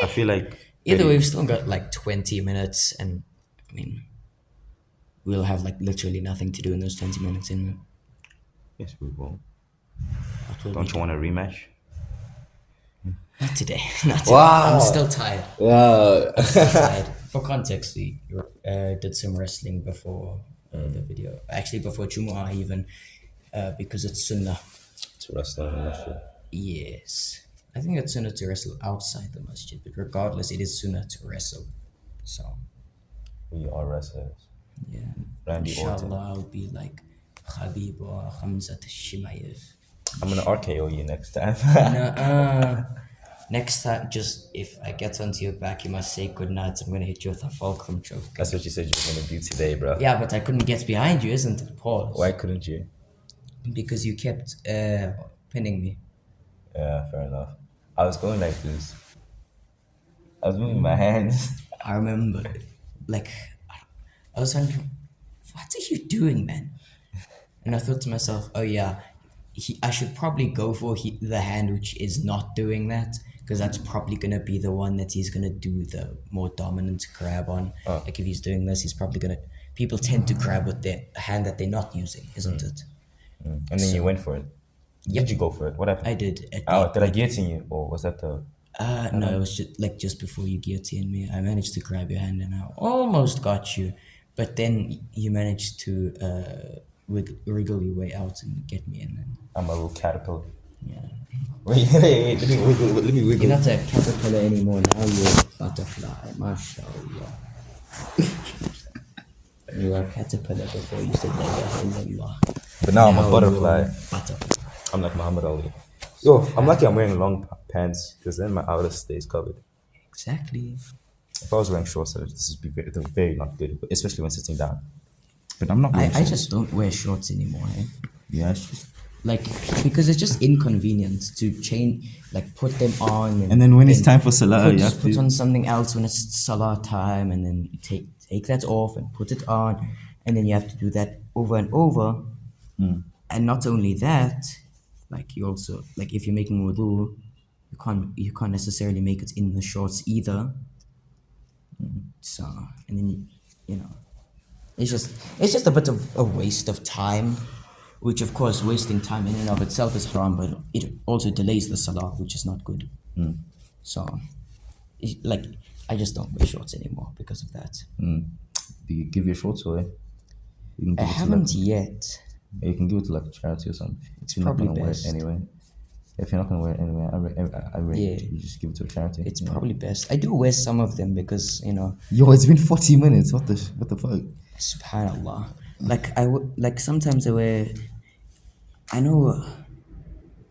I feel like Either 30 way, we've still got like 20 minutes, and I mean, we'll have like literally nothing to do in those 20 minutes. In Yes, we will. what will we Don't you do? want a rematch? Not today. Not today. Wow. I'm still tired. Yeah. Tired. For context, we did some wrestling before the video. Actually, before Jumu'ah even, because it's sunnah. To wrestle in the masjid. Yes. I think it's sunnah to wrestle outside the masjid, but regardless, it is sunnah to wrestle. So, We are wrestlers. yeah. Randy Orton. Inshallah, I'll be like Khabib or Hamzat Shimaev. I'm gonna RKO you next time. Nuh-uh. Next time, just if I get onto your back, you must say good night. I'm gonna hit you with a fulcrum choke. That's what you said you were gonna do today, bro. Yeah, but I couldn't get behind you, isn't it? Pause. Why couldn't you? Because you kept pinning me. Yeah, fair enough. I was going like this. I was moving my hands. I remember, like, I was wondering, what are you doing, man? And I thought to myself, oh yeah, I should probably go for the hand which is not doing that, because that's probably gonna be the one that he's gonna do the more dominant grab on. Like if he's doing this, he's probably gonna. People tend to grab with their hand that they're not using, isn't it? And then you went for it. Yep. Did you go for it? What happened? I did. Did I guillotine you? Or was that the... No, it was just before you guillotined me. I managed to grab your hand and I almost got you, but then you managed to wriggle your way out and get me in. And I'm a little caterpillar. yeah, Wait, let me wiggle. Let me wiggle. you're not a caterpillar anymore. Now you're a butterfly. Mashallah. You were a caterpillar before you said la ilaha illallah. But now I'm a Now butterfly. you're a butterfly. I'm like Muhammad Ali. Yo, I'm lucky I'm wearing long pants because then my outer stays covered. Exactly. If I was wearing shorts, this would be very not good, especially when sitting down. But I'm not wearing I shorts. just don't wear shorts anymore. Eh? Yeah, it's just... Like, because it's just inconvenient to change, like put them on, And then when it's time for salah, you have put to... on something else when it's salah time, and then you take that off and put it on, and then you have to do that over and over. And not only that, like you also, like if you're making wudu, you can't necessarily make it in the shorts either. So, and then you know, it's just a bit of a waste of time, which of course wasting time in and of itself is haram, but it also delays the salah, which is not good. So, like, I just don't wear shorts anymore because of that. Do you give your shorts away? You can I give it to haven't yet. you can give it to like a charity or something. It's If you're not probably gonna wear it best. anyway. If you're not gonna wear it anyway, I rate Yeah. it. You just give it to a charity. It's probably best. I do wear some of them because Yo, it's been 40 minutes. What the fuck? subhanallah. Like sometimes I wear. I know.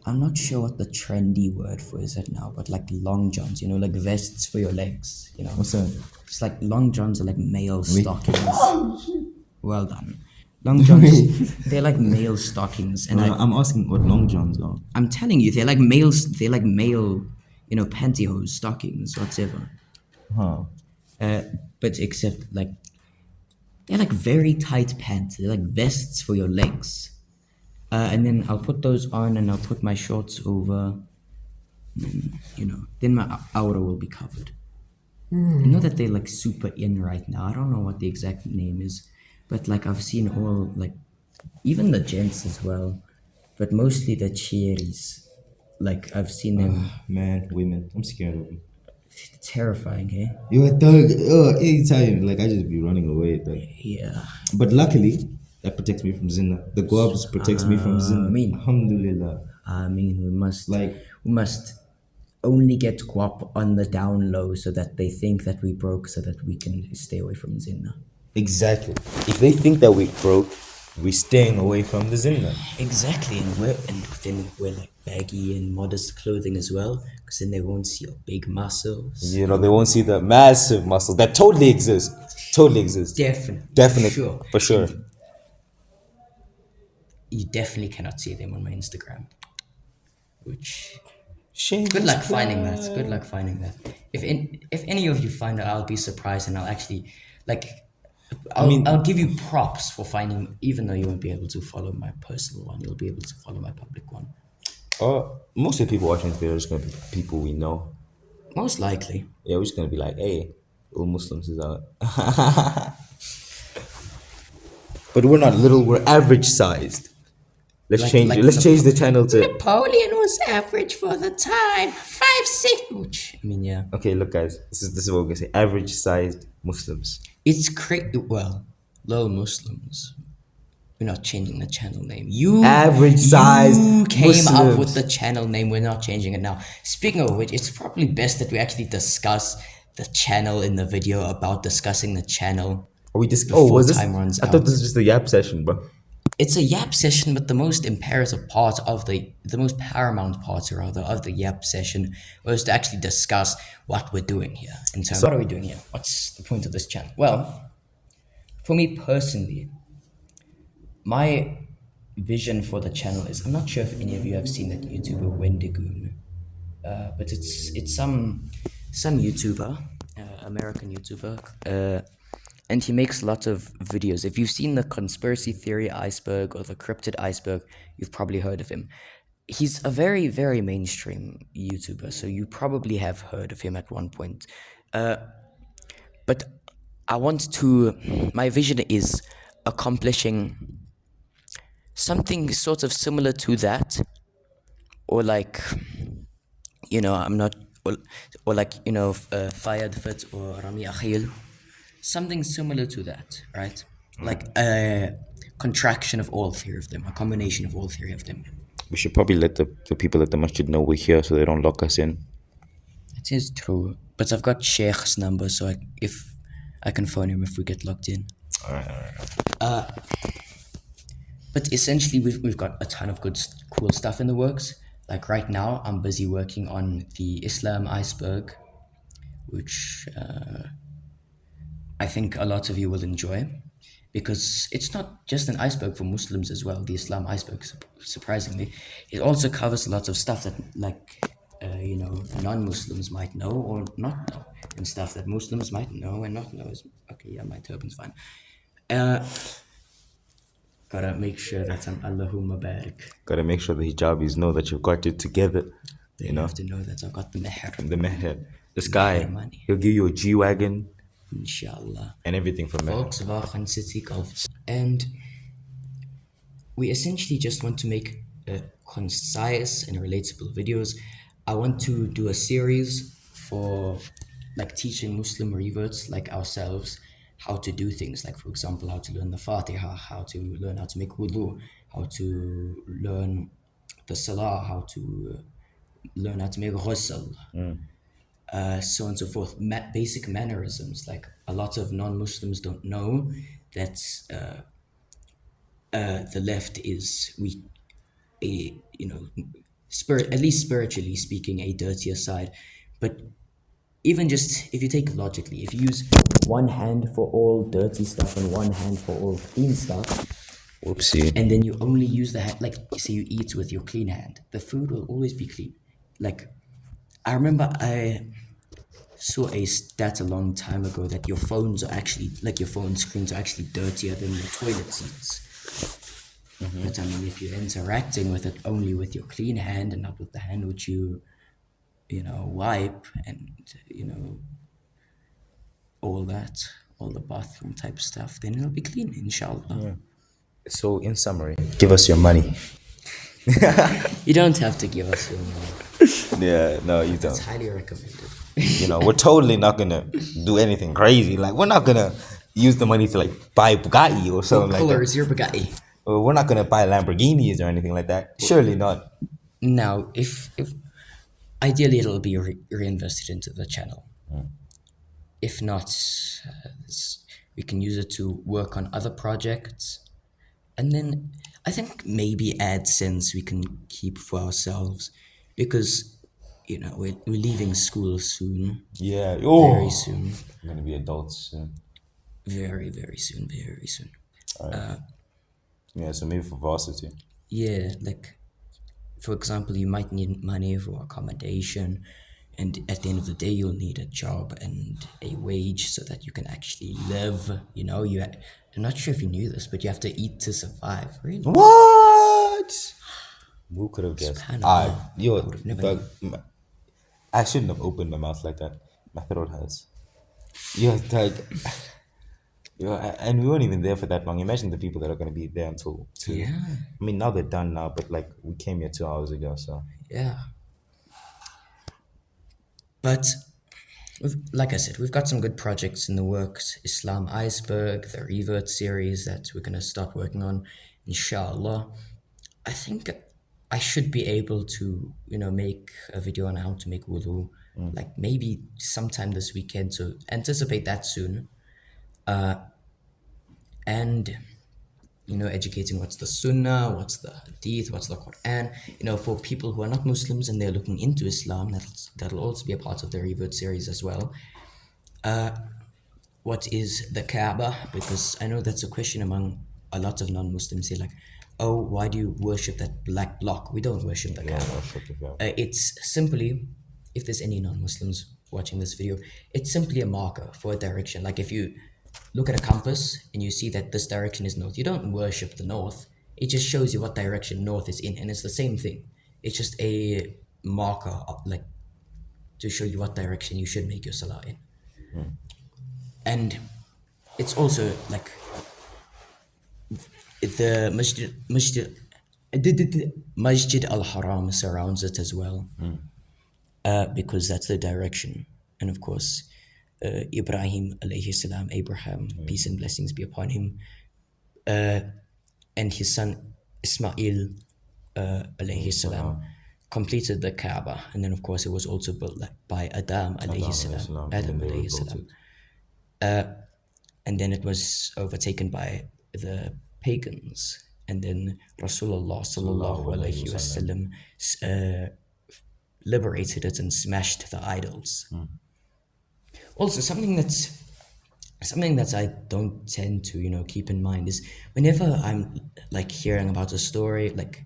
I'm not sure what the trendy word for is it now, but like long johns, like vests for your legs, What's that? It's like long johns are like male stockings. Well done. Long johns, they're like male stockings, and I'm asking what long johns are. I'm telling you, they're like males. They're like male, pantyhose stockings, whatever. Huh. But except like they're like very tight pants. They're like vests for your legs. And then I'll put those on, and I'll put my shorts over. Then my outer will be covered. You know that they're like super in right now. I don't know what the exact name is, but like I've seen all like, even the gents as well, but mostly the cheeries. Like I've seen them. Man, women. I'm scared of them. Terrifying, eh? You're a thug. Anytime. Like, I just be running away. Like. Yeah. But luckily, that protects me from zina. The gloves protects me from zina. Ameen. Alhamdulillah. I mean, we must Like- only get guap on the down low so that they think that we broke, so that we can stay away from zina. Exactly. If they think that we broke, we staying away from the zina. Exactly, and then wear like baggy and modest clothing as well, because then they won't see your big muscles. They won't see the massive muscles that totally exist. Totally exist. Definitely. For sure. You definitely cannot see them on my Instagram. Which Shame. good luck finding that. Good luck finding that. If any of you find it, I'll be surprised, and I'll actually like. I'll give you props for finding, even though you won't be able to follow my personal one, you'll be able to follow my public one. Most of the people watching this video are just gonna be people we know. Most likely. Yeah, we're just gonna be like, hey, Lil Muslims is out. But we're not little, we're average sized. Let's Like- change like it. Let's change the channel to. Napoleon was average for the time. 5'6". Which, I mean, yeah. Okay, look, guys. This is what we're gonna say. Average sized Muslims. It's crazy. Well, Lil Muslims. We're not changing the channel name. You Average-sized You came up Muslims. with the channel name. We're not changing it now. Speaking of which, it's probably best that we actually discuss the channel in the video about discussing the channel. Are we just? Before Was this? time runs I out. thought this was just a yap session, bro. It's a yap session, but the most imperative part of the most paramount part, rather, of the yap session was to actually discuss what we're doing here. In terms, what are we doing here? What's the point of this channel? Well, for me personally, my vision for the channel is, I'm not sure if any of you have seen that YouTuber Wendigoon, but it's some YouTuber, American YouTuber, and he makes lots of videos. If you've seen the conspiracy theory iceberg or the cryptid iceberg, you've probably heard of him. He's a very, very mainstream YouTuber, so you probably have heard of him at one point. But my vision is accomplishing something sort of similar to that, or like, I'm not, or like, Fayad Fit or Rami Akhil, something similar to that, right? Like a contraction of all three of them, a combination of all three of them. We should probably let the people at the masjid know we're here so they don't lock us in. It is true, but I've got Sheikh's number, so if I can phone him if we get locked in. All right. But essentially, we've got a ton of cool stuff in the works. Like right now, I'm busy working on the Islam iceberg, which I think a lot of you will enjoy, because it's not just an iceberg for Muslims as well. The Islam iceberg, surprisingly, it also covers a lot of stuff that, like, non-Muslims might know or not know, and stuff that Muslims might know and not know. Okay, yeah, my turban's fine. Gotta make sure that I'm Allahumma barik. Gotta make sure the hijabis know that you've got it together. They have to know that I've got the meher. The meher. This guy, money. he'll give you a G-Wagon Inshallah. and everything from meher. Volkswagen City Golf. And we essentially just want to make concise and relatable videos. I want to do a series for, like, teaching Muslim reverts like ourselves how to do things, like, for example, how to learn the Fatiha, how to learn how to make wudu, how to learn the Salah, how to learn how to make ghusl, so on and so forth. Basic mannerisms, like a lot of non-Muslims don't know that the left is at least spiritually speaking, a dirtier side. But even just if you take it logically, if you use one hand for all dirty stuff and one hand for all clean stuff, Whoopsie. and then you only use the hand, like, say you eat with your clean hand, the food will always be clean. Like, I remember I saw a stat a long time ago that your phones are actually, like, your phone screens are actually dirtier than your toilet seats. But I mean, if you're interacting with it only with your clean hand and not with the hand which you wipe, and all that, all the bathroom type stuff, then it'll be clean, inshallah. So, in summary, give us your money. You don't have to give us your money. Yeah, no, you It's don't. highly recommended. We're totally not gonna do anything crazy. Like, we're not gonna use the money to, like, buy Bugatti or something What like color that. is your Bugatti? Or we're not gonna buy Lamborghinis or anything like that. Surely not. Now, if ideally it'll be reinvested into the channel. If not, we can use it to work on other projects, and then I think maybe AdSense we can keep for ourselves, because we're leaving school soon. Yeah. Oh. Very soon. We're gonna be adults soon. Very, very soon. Very soon. Yeah, so maybe for varsity. Yeah, like, for example, you might need money for accommodation, and at the end of the day, you'll need a job and a wage so that you can actually live. You know, I'm not sure if you knew this, but you have to eat to survive. Really? What? Who could have guessed? Subhanallah. Yo, I would have never dog, known. I shouldn't have opened my mouth like that. My throat hurts. Yeah, dog. And we weren't even there for that long. Imagine the people that are going to be there until 2. Yeah. I mean, now they're done now, but like we came here 2 hours ago, so. Yeah. But like I said, we've got some good projects in the works. Islam Iceberg, the Revert series that we're going to start working on, inshallah. I think I should be able to, make a video on how to make wudu, like maybe sometime this weekend. So anticipate that soon. And educating what's the Sunnah, what's the Hadith, what's the Quran. For people who are not Muslims and they're looking into Islam, that'll also be a part of the Revert series as well. What is the Kaaba? Because I know that's a question among a lot of non-Muslims. They're like, oh, why do you worship that black block? We don't worship the Kaaba. It's simply, if there's any non-Muslims watching this video, it's simply a marker for a direction. Like if you look at a compass and you see that this direction is north, you don't worship the north. It just shows you what direction north is in, and it's the same thing. It's just a marker like to show you what direction you should make your salah in. And it's also like the Masjid al-Haram surrounds it as well, because that's the direction. And of course, Ibrahim alayhi salam, Abraham, peace and blessings be upon him, and his son Ismail alayhi salam completed the Kaaba. And then of course it was also built by Adam alayhi salam. Adam alayhi salam. And then it was overtaken by the pagans, and then Rasulullah sallallahu alayhi wasallam liberated it and smashed the idols. Also, something that I don't tend to keep in mind is whenever I'm like hearing about a story, like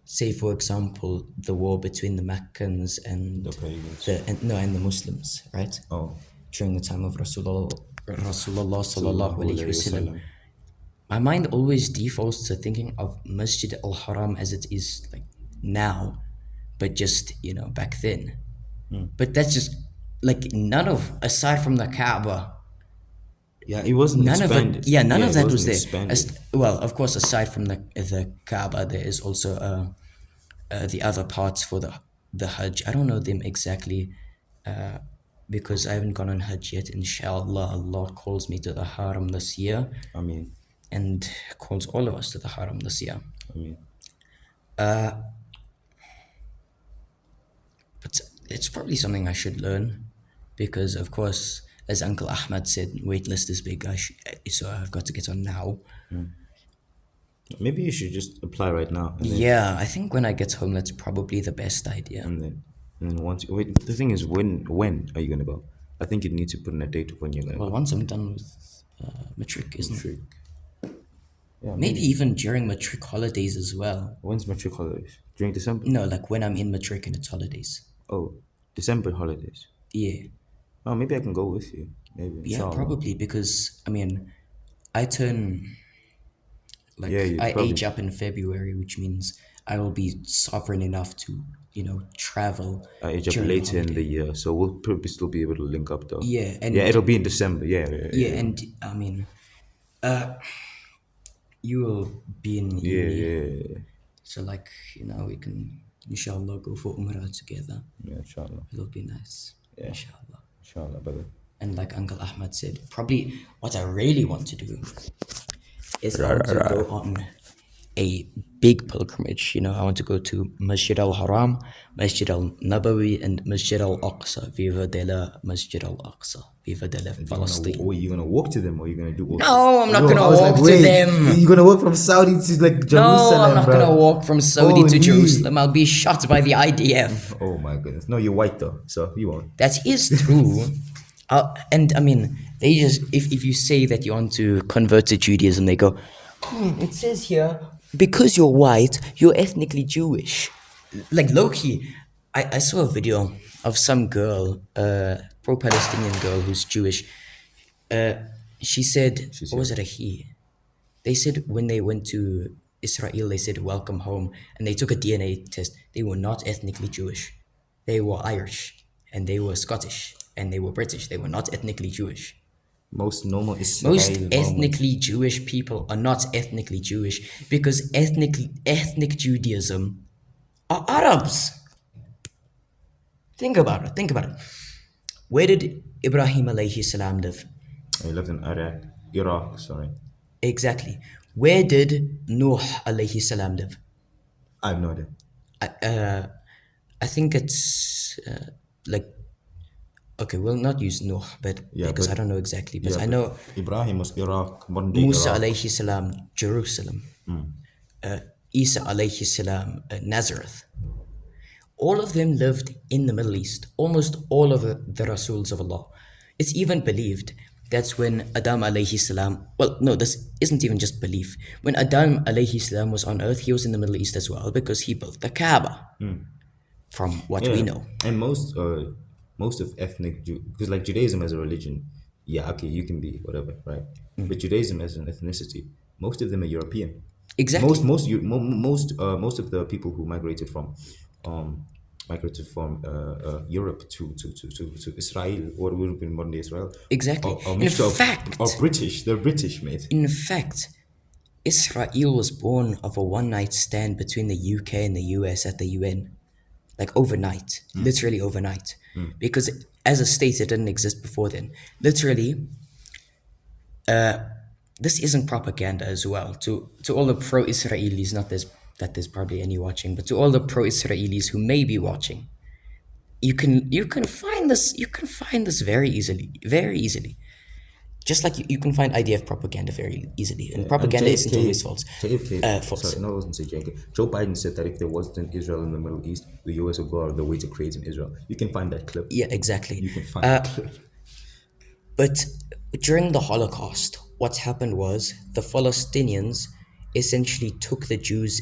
say for example the war between the Meccans and The pagans. and the Muslims, right? During the time of Rasulullah sallallahu alayhi wasallam. My mind always defaults to thinking of Masjid al-Haram as it is like now, but just back then. But that's just like aside from the Kaaba. Yeah, it wasn't expanded. None of that was there. Expanded. Well, of course, aside from the Kaaba, there is also the other parts for the Hajj. I don't know them exactly, because I haven't gone on Hajj yet. Inshallah, Allah calls me to the Haram this year. Ameen. And calls all of us to the Haram this year. Ameen. But it's probably something I should learn, because of course, as Uncle Ahmad said, waitlist is big. So I've got to get on now. Maybe you should just apply right now. And then, Yeah, I think when I get home, that's probably the best idea. And then once wait, the thing is, when are you gonna go? I think you need to put in a date of when you're gonna Well, go. once I'm done with matric, isn't it? Matric. Yeah, Maybe even during matric holidays as well. When's matric holidays? During December? No, like when I'm in matric and it's holidays. Oh, December holidays. Yeah. Oh, maybe I can go with you. Maybe. Yeah, inshallah. probably, because I mean, I turn like Yeah, you I probably- age up in February, which means I will be sovereign enough to travel. I age up during later in holiday. the year, so we'll probably still be able to link up though. Yeah, and Yeah, it'll be in December. Yeah. and I mean, you will be in uni, Yeah. so like we can inshallah go for Umrah together. Yeah, inshallah. It'll be nice. Yeah. Inshallah. Inshallah, brother. And like Uncle Ahmad said, probably what I really want to do is I want to go on a big pilgrimage. I want to go to Masjid al-Haram, Masjid al-Nabawi, and Masjid al-Aqsa. Viva de la Masjid al-Aqsa. Viva de la Palestine. Wait, you gonna walk to them or you gonna do? No, I'm not gonna walk to them. You're gonna walk from Saudi to like Jerusalem, No, I'm not bro. gonna walk from Saudi to Holy. Jerusalem. I'll be shot by the IDF. Oh my goodness. No, you're white though, so you won't. That is true. And I mean, they just, if you say that you want to convert to Judaism, they go, it says here, because you're white, you're ethnically Jewish. Like low-key, I saw a video of some girl, pro-Palestinian girl who's Jewish. She said, She's or here. was it a he? They said when they went to Israel, they said welcome home, and they took a DNA test. They were not ethnically Jewish. They were Irish, and they were Scottish, and they were British. They were not ethnically Jewish. Most normal Most Israel moment. ethnically Jewish people are not ethnically Jewish because ethnic Judaism are Arabs. Think about it. Think about it. Where did Ibrahim alayhi salam live? I lived in Iraq, sorry. Exactly. Where did Nuh alayhi salam live? I have no idea. I think it's like okay, we'll not use Nuh, but Yeah, because but I don't know exactly, but yeah, I but know Ibrahim was Iraq, modern day Musa Iraq. alayhi salam, Jerusalem. Isa alayhi salam, Nazareth. All of them lived in the Middle East. Almost all of the Rasuls of Allah. It's even believed that's when Adam alayhi salam. Well, no, this isn't even just belief. When Adam alayhi salam was on earth, he was in the Middle East as well because he built the Kaaba. From what we Yeah, know. and most of ethnic Jew, because like Judaism as a religion, yeah, okay, you can be whatever, right? But Judaism as an ethnicity, most of them are European. Exactly. Most of the people who um, migrated from Europe to Israel, or would have been modern day Israel, Exactly. are In mixture of are fact, British. They're British, mate. in fact, Israel was born of a one-night stand between the UK and the US at the UN. Like overnight, literally overnight. Because as a state, it didn't exist before then. Literally, this isn't propaganda as well. To all the pro-Israelis, not that there's probably any watching, but to all the pro-Israelis who may be watching, you can find this very easily. Just like you can find IDF propaganda very easily, and And propaganda isn't always false. Sorry, False. no, I wasn't saying JFK. Joe Biden said that if there wasn't Israel in the Middle East, the US would go out of the way to create an Israel. You can find that clip. Yeah, exactly. You can find that clip. But during the Holocaust, what happened was the Palestinians essentially took the Jews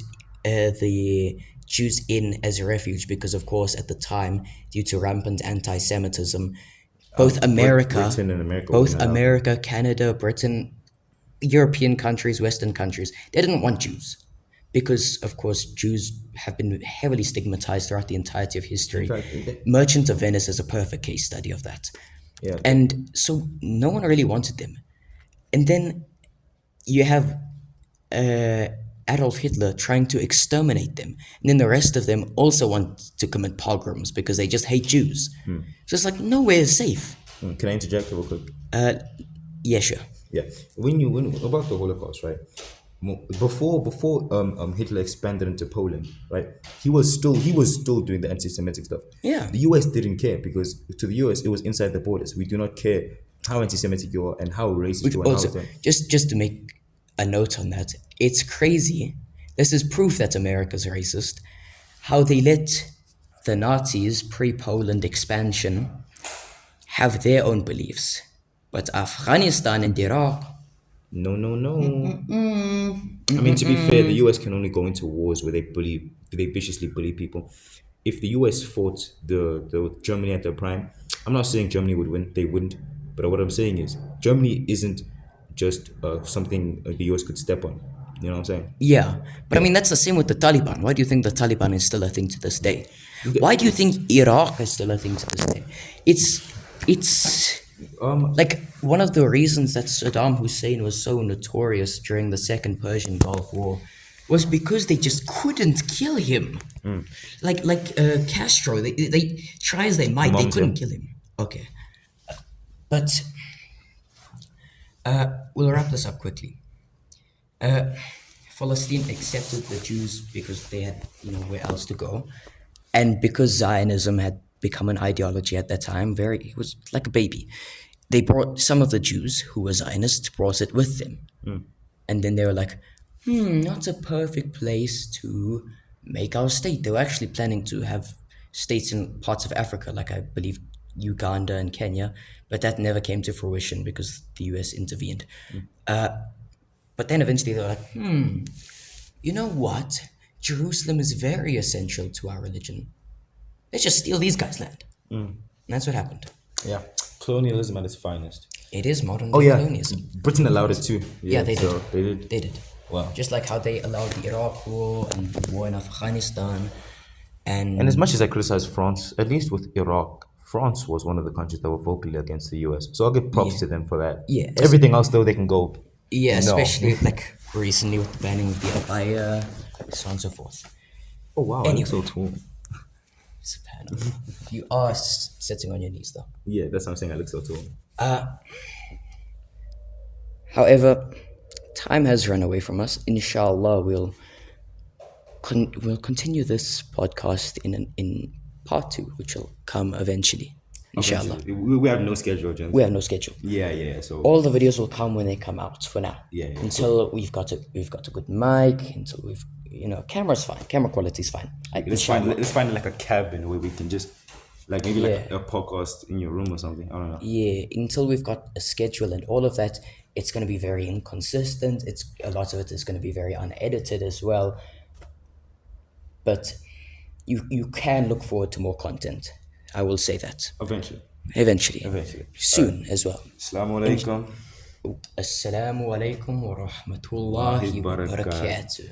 in as a refuge because, of course, at the time, due to rampant anti-Semitism, both America, Britain and America were both not out. America, Canada, Britain, European countries, Western countries, they didn't want Jews. Because, of course, Jews have been heavily stigmatized throughout the entirety of In history. fact, Merchant of Venice is a perfect case study of that. yeah, And so no one really wanted them. And then you have Adolf Hitler trying to exterminate them. And then the rest of them also want to commit pogroms because they just hate Jews. So it's like nowhere is safe. Can I interject real quick? Yeah, sure. Yeah, when about the Holocaust, right? Before Hitler expanded into Poland, right? He was still doing the anti-Semitic stuff. Yeah. The US didn't care because to the US it was inside the borders. We do not care how anti-Semitic you are and how racist you are. And Also, how just to make a note on that, it's crazy. This is proof that America's racist. How they let the Nazis pre-Poland expansion have their own beliefs, but Afghanistan and Iraq. no. I mean, to be fair, the US can only go into wars where they viciously bully people. If the US fought the Germany at their prime, I'm not saying Germany would win. They wouldn't. But what I'm saying is Germany isn't just something the US could step on. You know what I'm saying? Yeah, but I mean that's the same with the Taliban. Why do you think the Taliban is still a thing to this day? Why do you think Iraq is still a thing to this day? It's like one of the reasons that Saddam Hussein was so notorious during the Second Persian Gulf War was because they just couldn't kill him. Like Castro, they try as they might, they Mom, couldn't yeah. kill him. Okay, but we'll wrap this up quickly. Palestine accepted the Jews because they had nowhere else to go, and because Zionism had become an ideology at that time, it was like a baby. They brought some of the Jews who were Zionists, brought it with them, and then they were like, not a perfect place to make our state. They were actually planning to have states in parts of Africa, like I believe Uganda and Kenya, but that never came to fruition because the US intervened. But then eventually they were like, you know what? Jerusalem is very essential to our religion. let's just steal these guys' land. And that's what happened. Yeah, colonialism at its finest. It is modern Oh day yeah, colonialism. Britain allowed it too. Yeah, they so did. They did. They did. Wow. Just like how they allowed the Iraq war and the war in Afghanistan. And as much as I criticize France, at least with Iraq, France was one of the countries that were vocally against the US. So I'll give props to them for that. Yeah, Everything else though, they can go. Yeah, No. especially like recently with the banning of the abaya, so on and so forth. Oh wow, I look so tall. Subhanallah. You are sitting on your knees though. Yeah, that's what I'm saying. I look so tall. However, time has run away from us. Inshallah, we'll continue this podcast in part 2, which will come eventually. Inshallah. We have no schedule, gents. We have no schedule. Yeah. So All the videos will come when they come out for now. Yeah. Until we've got a good mic, until we've camera's fine. Camera quality's fine. let's find like a cabin where we can just like maybe like a podcast in your room or something. I don't know. Yeah, until we've got a schedule and all of that, it's going to be very inconsistent. A lot of it is going to be very unedited as well. But you can look forward to more content. I will say that. Eventually. Soon as well. Assalamu alaikum. Assalamu alaikum wa rahmatullahi wa barakatuh.